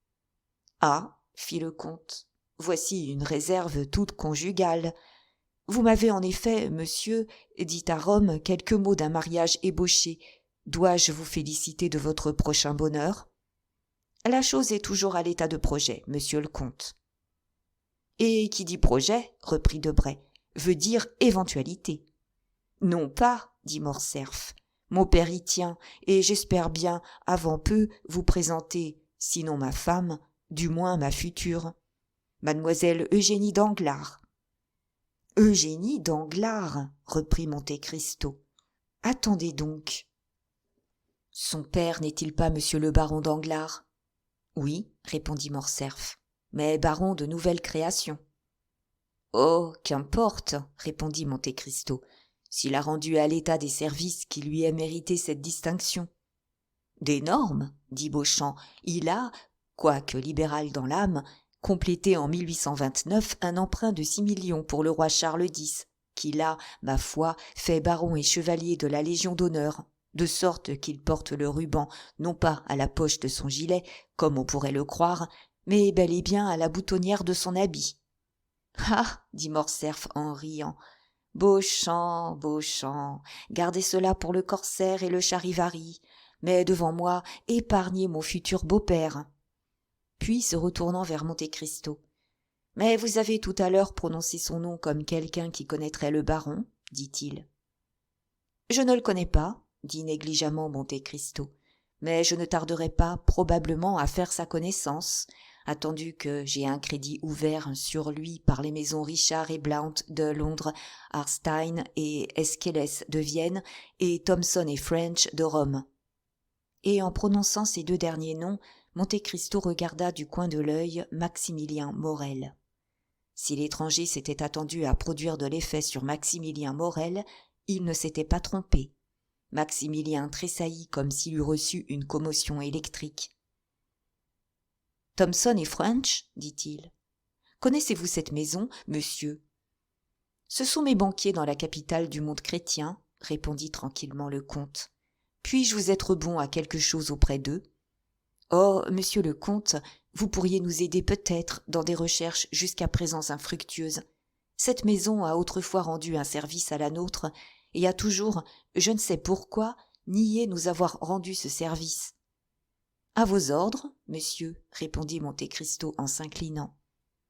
« Ah, fit le comte, voici une réserve toute conjugale. Vous m'avez en effet, monsieur, dit à Rome quelques mots d'un mariage ébauché. Dois-je vous féliciter de votre prochain bonheur ? La chose est toujours à l'état de projet, monsieur le comte. Et qui dit projet, reprit Debray, veut dire éventualité. Non pas, dit Morcerf. Mon père y tient, et j'espère bien, avant peu, vous présenter, sinon ma femme, du moins ma future, mademoiselle Eugénie Danglars. Eugénie Danglars, reprit Monte Cristo. Attendez donc. Son père n'est-il pas monsieur le baron Danglars ? Oui, répondit Morcerf, mais baron de nouvelle création. Oh, qu'importe, répondit Monte Cristo, s'il a rendu à l'État des services qui lui aient mérité cette distinction. D'énormes, dit Beauchamp, il a, quoique libéral dans l'âme, complété en 1829 un emprunt de 6 millions pour le roi Charles X, qui l'a, ma foi, fait baron et chevalier de la Légion d'honneur, de sorte qu'il porte le ruban non pas à la poche de son gilet, comme on pourrait le croire, mais bel et bien à la boutonnière de son habit. « Ah !» dit Morcerf en riant. « Beauchamp, gardez cela pour le corsaire et le charivari, mais devant moi, épargnez mon futur beau-père. » Puis, se retournant vers Monte Cristo. « Mais vous avez tout à l'heure prononcé son nom comme quelqu'un qui connaîtrait le baron, dit-il. »« Je ne le connais pas, dit négligemment Monte Cristo, mais je ne tarderai pas probablement à faire sa connaissance, attendu que j'ai un crédit ouvert sur lui par les maisons Richard et Blount de Londres, Harstein et Esquelles de Vienne et Thomson et French de Rome. » Et en prononçant ces deux derniers noms, Monte Cristo regarda du coin de l'œil Maximilien Morel. Si l'étranger s'était attendu à produire de l'effet sur Maximilien Morel, il ne s'était pas trompé. Maximilien tressaillit comme s'il eût reçu une commotion électrique. « Thomson et French, dit-il. Connaissez-vous cette maison, monsieur ? » « Ce sont mes banquiers dans la capitale du monde chrétien, répondit tranquillement le comte. Puis-je vous être bon à quelque chose auprès d'eux ? Oh, monsieur le comte, vous pourriez nous aider peut-être dans des recherches jusqu'à présent infructueuses. Cette maison a autrefois rendu un service à la nôtre et a toujours, je ne sais pourquoi, nié nous avoir rendu ce service. « À vos ordres, monsieur, répondit Monte Cristo en s'inclinant.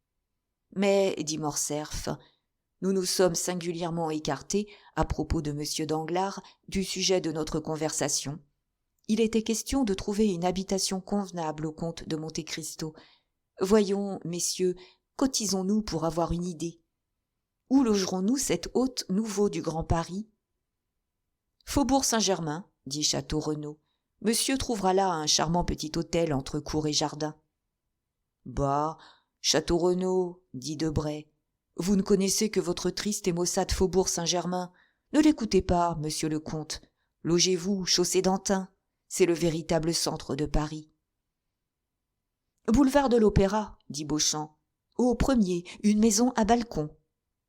« Mais, dit Morcerf, nous nous sommes singulièrement écartés, à propos de M. Danglars, du sujet de notre conversation. Il était question de trouver une habitation convenable au comte de Monte Cristo. Voyons, messieurs, cotisons-nous pour avoir une idée. Où logerons-nous cet hôte nouveau du Grand Paris ? » « Faubourg Saint-Germain, dit Château Renaud. Monsieur trouvera là un charmant petit hôtel entre cour et jardin. »« Bah, Château Renaud, dit Debray. Vous ne connaissez que votre triste et maussade Faubourg Saint-Germain. Ne l'écoutez pas, monsieur le comte. Logez-vous, chaussée d'Antin. C'est le véritable centre de Paris. »« Boulevard de l'Opéra, dit Beauchamp. Au premier, une maison à balcon.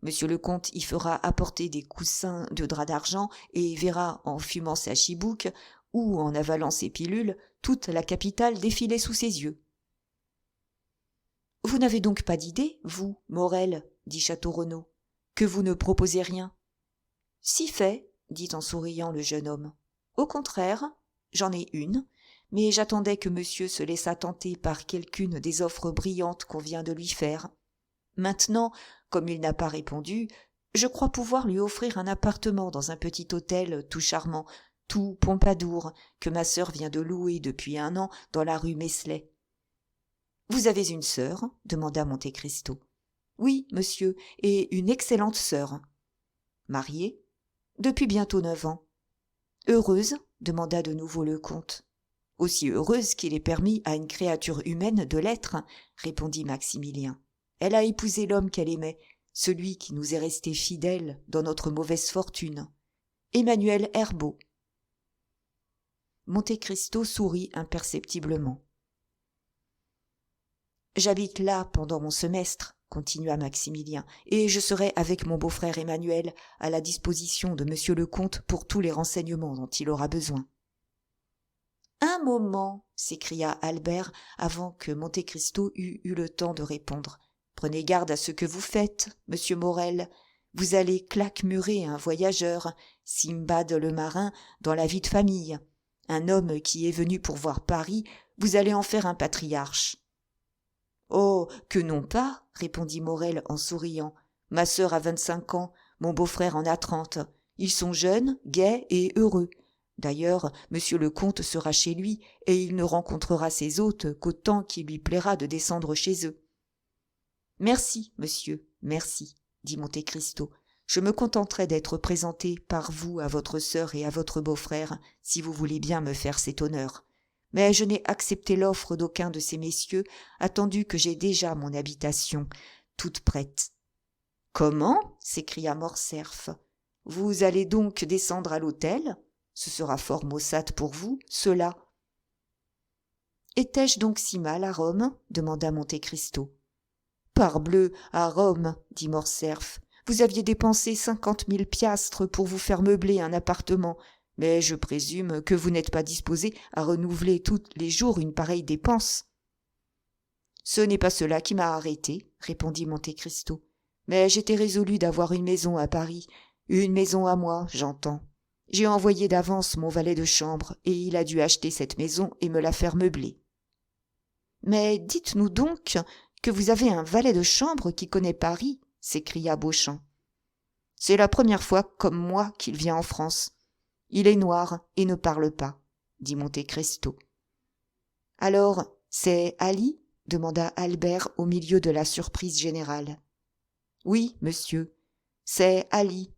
Monsieur le comte y fera apporter des coussins de drap d'argent et verra, en fumant sa chibouque ou en avalant ses pilules, toute la capitale défiler sous ses yeux. »« Vous n'avez donc pas d'idée, vous, Morel, dit Château Renaud, que vous ne proposez rien. »« Si fait, dit en souriant le jeune homme. Au contraire, j'en ai une, mais j'attendais que monsieur se laissât tenter par quelqu'une des offres brillantes qu'on vient de lui faire. Maintenant, comme il n'a pas répondu, je crois pouvoir lui offrir un appartement dans un petit hôtel tout charmant, tout Pompadour, que ma sœur vient de louer depuis 1 an dans la rue Meslay. »« Vous avez une sœur ? » demanda Monte Cristo. « Oui, monsieur, et une excellente sœur. »« Mariée ? » ?»« Depuis bientôt 9 ans. »« Heureuse ? » demanda de nouveau le comte. « Aussi heureuse qu'il est permis à une créature humaine de l'être, » répondit Maximilien. « Elle a épousé l'homme qu'elle aimait, celui qui nous est resté fidèle dans notre mauvaise fortune. Emmanuel Herbaut. » Monte Cristo sourit imperceptiblement. « J'habite là pendant mon semestre, » continua Maximilien, « et je serai avec mon beau-frère Emmanuel à la disposition de monsieur le comte pour tous les renseignements dont il aura besoin. »« Un moment, » s'écria Albert avant que Monte Cristo eût eu le temps de répondre. « Prenez garde à ce que vous faites, monsieur Morel. Vous allez claquemurer un voyageur, Simbad le marin, dans la vie de famille. Un homme qui est venu pour voir Paris, vous allez en faire un patriarche. »« Oh, que non pas, » répondit Morel en souriant. « Ma sœur a 25 ans, mon beau-frère en a 30. Ils sont jeunes, gais et heureux. D'ailleurs, monsieur le comte sera chez lui, et il ne rencontrera ses hôtes qu'autant qu'il lui plaira de descendre chez eux. »« Merci, monsieur, merci, » dit Monte Cristo. « Je me contenterai d'être présenté par vous à votre sœur et à votre beau-frère, si vous voulez bien me faire cet honneur. Mais je n'ai accepté l'offre d'aucun de ces messieurs, attendu que j'ai déjà mon habitation, toute prête. »« Comment ?» s'écria Morcerf. « Vous allez donc descendre à l'hôtel ? Ce sera fort maussade pour vous, cela. »« Étais-je donc si mal à Rome ? demanda Monte Cristo. « Parbleu, à Rome, dit Morcerf. Vous aviez dépensé 50 000 piastres pour vous faire meubler un appartement, Mais je présume que vous n'êtes pas disposé à renouveler tous les jours une pareille dépense. » « Ce n'est pas cela qui m'a arrêté, » répondit Monte Cristo. « Mais j'étais résolu d'avoir une maison à Paris, une maison à moi, j'entends. J'ai envoyé d'avance mon valet de chambre, et il a dû acheter cette maison et me la faire meubler. »« Mais dites-nous donc que vous avez un valet de chambre qui connaît Paris, » s'écria Beauchamp. « C'est la première fois, comme moi, qu'il vient en France. Il est noir et ne parle pas, » dit Monte Cristo. « Alors, c'est Ali ?» demanda Albert au milieu de la surprise générale. « Oui, monsieur, c'est Ali,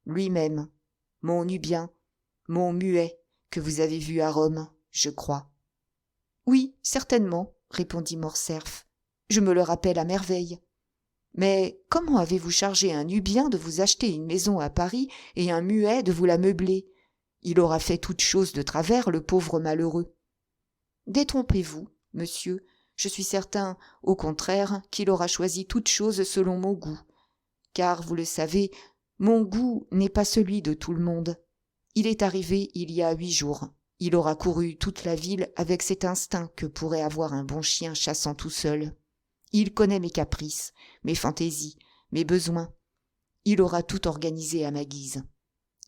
lui-même, mon Nubien, mon muet, que vous avez vu à Rome, je crois. »« Oui, certainement, » répondit Morcerf. « Je me le rappelle à merveille. Mais comment avez-vous chargé un Nubien de vous acheter une maison à Paris et un muet de vous la meubler ? Il aura fait toute chose de travers, le pauvre malheureux. » « Détrompez-vous, monsieur, je suis certain, au contraire, qu'il aura choisi toute chose selon mon goût. Car, vous le savez, mon goût n'est pas celui de tout le monde. Il est arrivé il y a 8 jours. Il aura couru toute la ville avec cet instinct que pourrait avoir un bon chien chassant tout seul. Il connaît mes caprices, mes fantaisies, mes besoins. Il aura tout organisé à ma guise.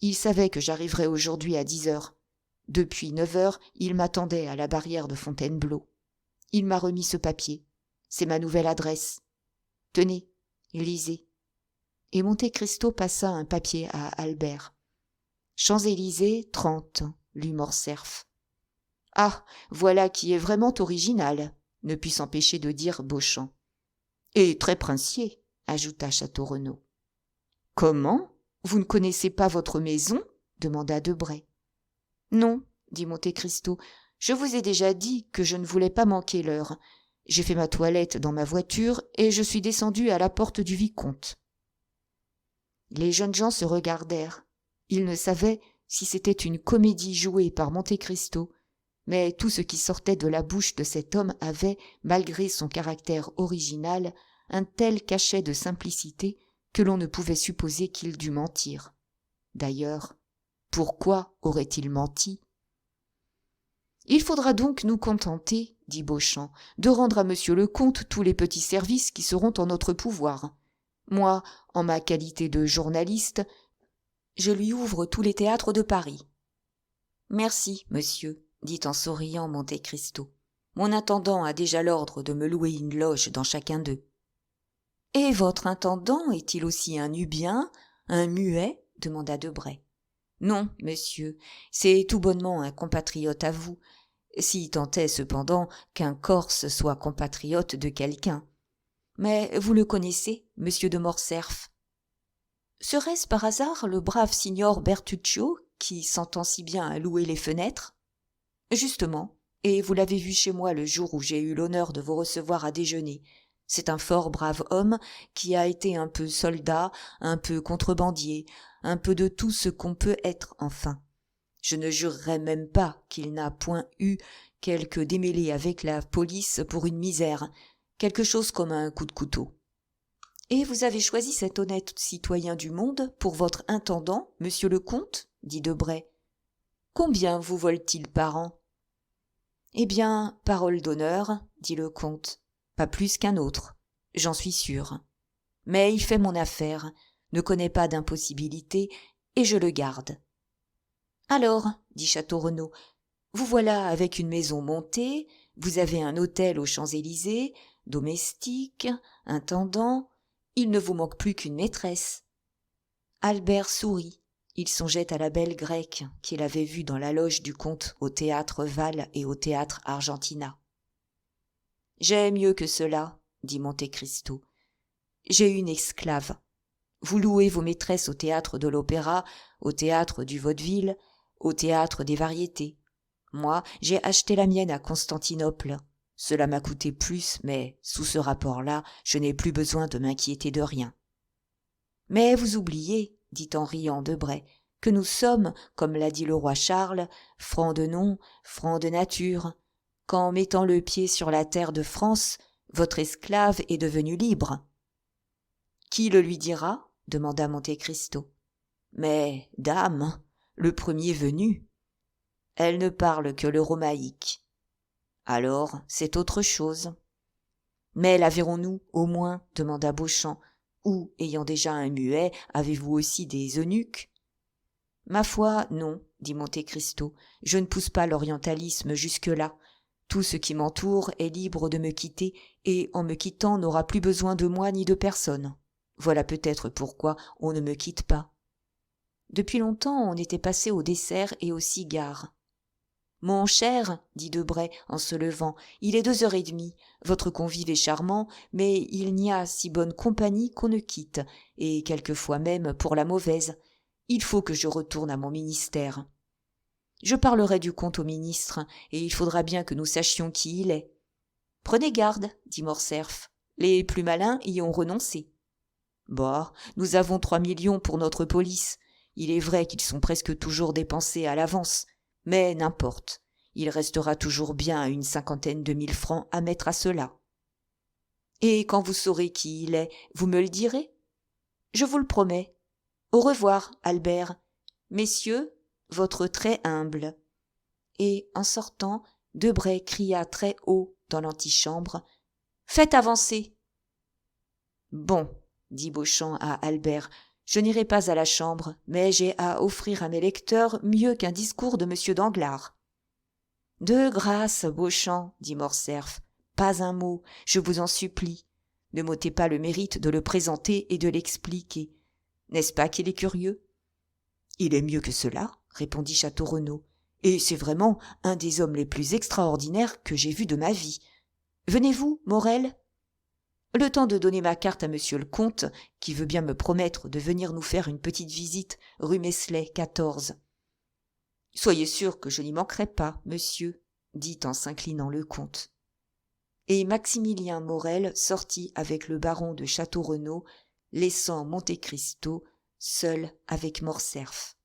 Il savait que j'arriverais aujourd'hui à 10 heures. Depuis 9 heures, il m'attendait à la barrière de Fontainebleau. Il m'a remis ce papier. C'est ma nouvelle adresse. Tenez, lisez. » Et Monte Cristo passa un papier à Albert. « Champs-Élysées, 30, » lut Morcerf. « Ah, voilà qui est vraiment original, » ne put s'empêcher de dire Beauchamp. « Et très princier, » ajouta Château-Renaud. « Comment ? Vous ne connaissez pas votre maison ? » demanda Debray. « Non, » dit Monte Cristo, « je vous ai déjà dit que je ne voulais pas manquer l'heure. J'ai fait ma toilette dans ma voiture et je suis descendu à la porte du vicomte. » Les jeunes gens se regardèrent. Ils ne savaient si c'était une comédie jouée par Monte Cristo, mais tout ce qui sortait de la bouche de cet homme avait, malgré son caractère original, un tel cachet de simplicité que l'on ne pouvait supposer qu'il dût mentir. D'ailleurs, pourquoi aurait-il menti ? « Il faudra donc nous contenter, dit Beauchamp, de rendre à monsieur le comte tous les petits services qui seront en notre pouvoir. Moi, en ma qualité de journaliste, je lui ouvre tous les théâtres de Paris. »« Merci, monsieur, » dit en souriant Monte Cristo. « Mon intendant a déjà l'ordre de me louer une loge dans chacun d'eux. »« Et votre intendant est-il aussi un Nubien, un muet ?» demanda Debray. « Non, monsieur, c'est tout bonnement un compatriote à vous, si tant est cependant qu'un Corse soit compatriote de quelqu'un. Mais vous le connaissez, monsieur de Morcerf ? Serait-ce par hasard le brave signor Bertuccio, qui s'entend si bien à louer les fenêtres ? Justement, et vous l'avez vu chez moi le jour où j'ai eu l'honneur de vous recevoir à déjeuner. C'est un fort brave homme qui a été un peu soldat, un peu contrebandier, un peu de tout ce qu'on peut être enfin. Je ne jurerais même pas qu'il n'a point eu quelque démêlé avec la police pour une misère, quelque chose comme un coup de couteau. Et vous avez choisi cet honnête citoyen du monde pour votre intendant, monsieur le comte ? Dit Debray. Combien vous vole-t-il par an ? Eh bien, parole d'honneur, dit le comte, pas plus qu'un autre, j'en suis sûr. Mais il fait mon affaire, ne connaît pas d'impossibilité, et je le garde. Alors, dit Château-Renaud, vous voilà avec une maison montée, vous avez un hôtel aux Champs-Élysées, domestique, intendant, il ne vous manque plus qu'une maîtresse. Albert sourit. Il songeait à la belle grecque qu'il avait vue dans la loge du comte au théâtre Val et au théâtre Argentina. « J'ai mieux que cela, » dit Monte Cristo. « J'ai une esclave. Vous louez vos maîtresses au théâtre de l'Opéra, au théâtre du Vaudeville, au théâtre des Variétés. Moi, j'ai acheté la mienne à Constantinople. Cela m'a coûté plus, mais sous ce rapport-là, je n'ai plus besoin de m'inquiéter de rien. Mais vous oubliez, dit en riant Debray, que nous sommes, comme l'a dit le roi Charles, francs de nom, francs de nature, qu'en mettant le pied sur la terre de France, votre esclave est devenu libre. Qui le lui dira ? Demanda Monte Cristo. Mais, dame, le premier venu. Elle ne parle que le romaïque. Alors, c'est autre chose. Mais la verrons-nous, au moins, demanda Beauchamp. Ou, ayant déjà un muet, avez-vous aussi des eunuques? Ma foi, non, dit Monte Cristo. Je ne pousse pas l'orientalisme jusque-là. Tout ce qui m'entoure est libre de me quitter, et en me quittant n'aura plus besoin de moi ni de personne. Voilà peut-être pourquoi on ne me quitte pas. Depuis longtemps, on était passé au dessert et au cigare. Mon cher, dit Debray en se levant, il est 2h30. Votre convive est charmant, mais il n'y a si bonne compagnie qu'on ne quitte, et quelquefois même pour la mauvaise. Il faut que je retourne à mon ministère. Je parlerai du comte au ministre, et il faudra bien que nous sachions qui il est. Prenez garde, dit Morcerf. Les plus malins y ont renoncé. Bah, nous avons 3 millions pour notre police. Il est vrai qu'ils sont presque toujours dépensés à l'avance, mais n'importe. Il restera toujours bien une 50 000 francs à mettre à cela. Et quand vous saurez qui il est, vous me le direz? Je vous le promets. Au revoir, Albert. Messieurs, votre très humble. Et, en sortant, Debray cria très haut dans l'antichambre. Faites avancer. Bon, dit Beauchamp à Albert, je n'irai pas à la chambre, mais j'ai à offrir à mes lecteurs mieux qu'un discours de M. Danglars. De grâce, Beauchamp, dit Morcerf, pas un mot, je vous en supplie. Ne m'ôtez pas le mérite de le présenter et de l'expliquer. N'est-ce pas qu'il est curieux? Il est mieux que cela, répondit Château-Renaud, et c'est vraiment un des hommes les plus extraordinaires que j'ai vus de ma vie. Venez-vous, Morel? Le temps de donner ma carte à monsieur le comte, qui veut bien me promettre de venir nous faire une petite visite, rue Meslay, 14. Soyez sûr que je n'y manquerai pas, monsieur, dit en s'inclinant le comte. Et Maximilien Morel sortit avec le baron de Château-Renaud, laissant Monte Cristo seul avec Morcerf.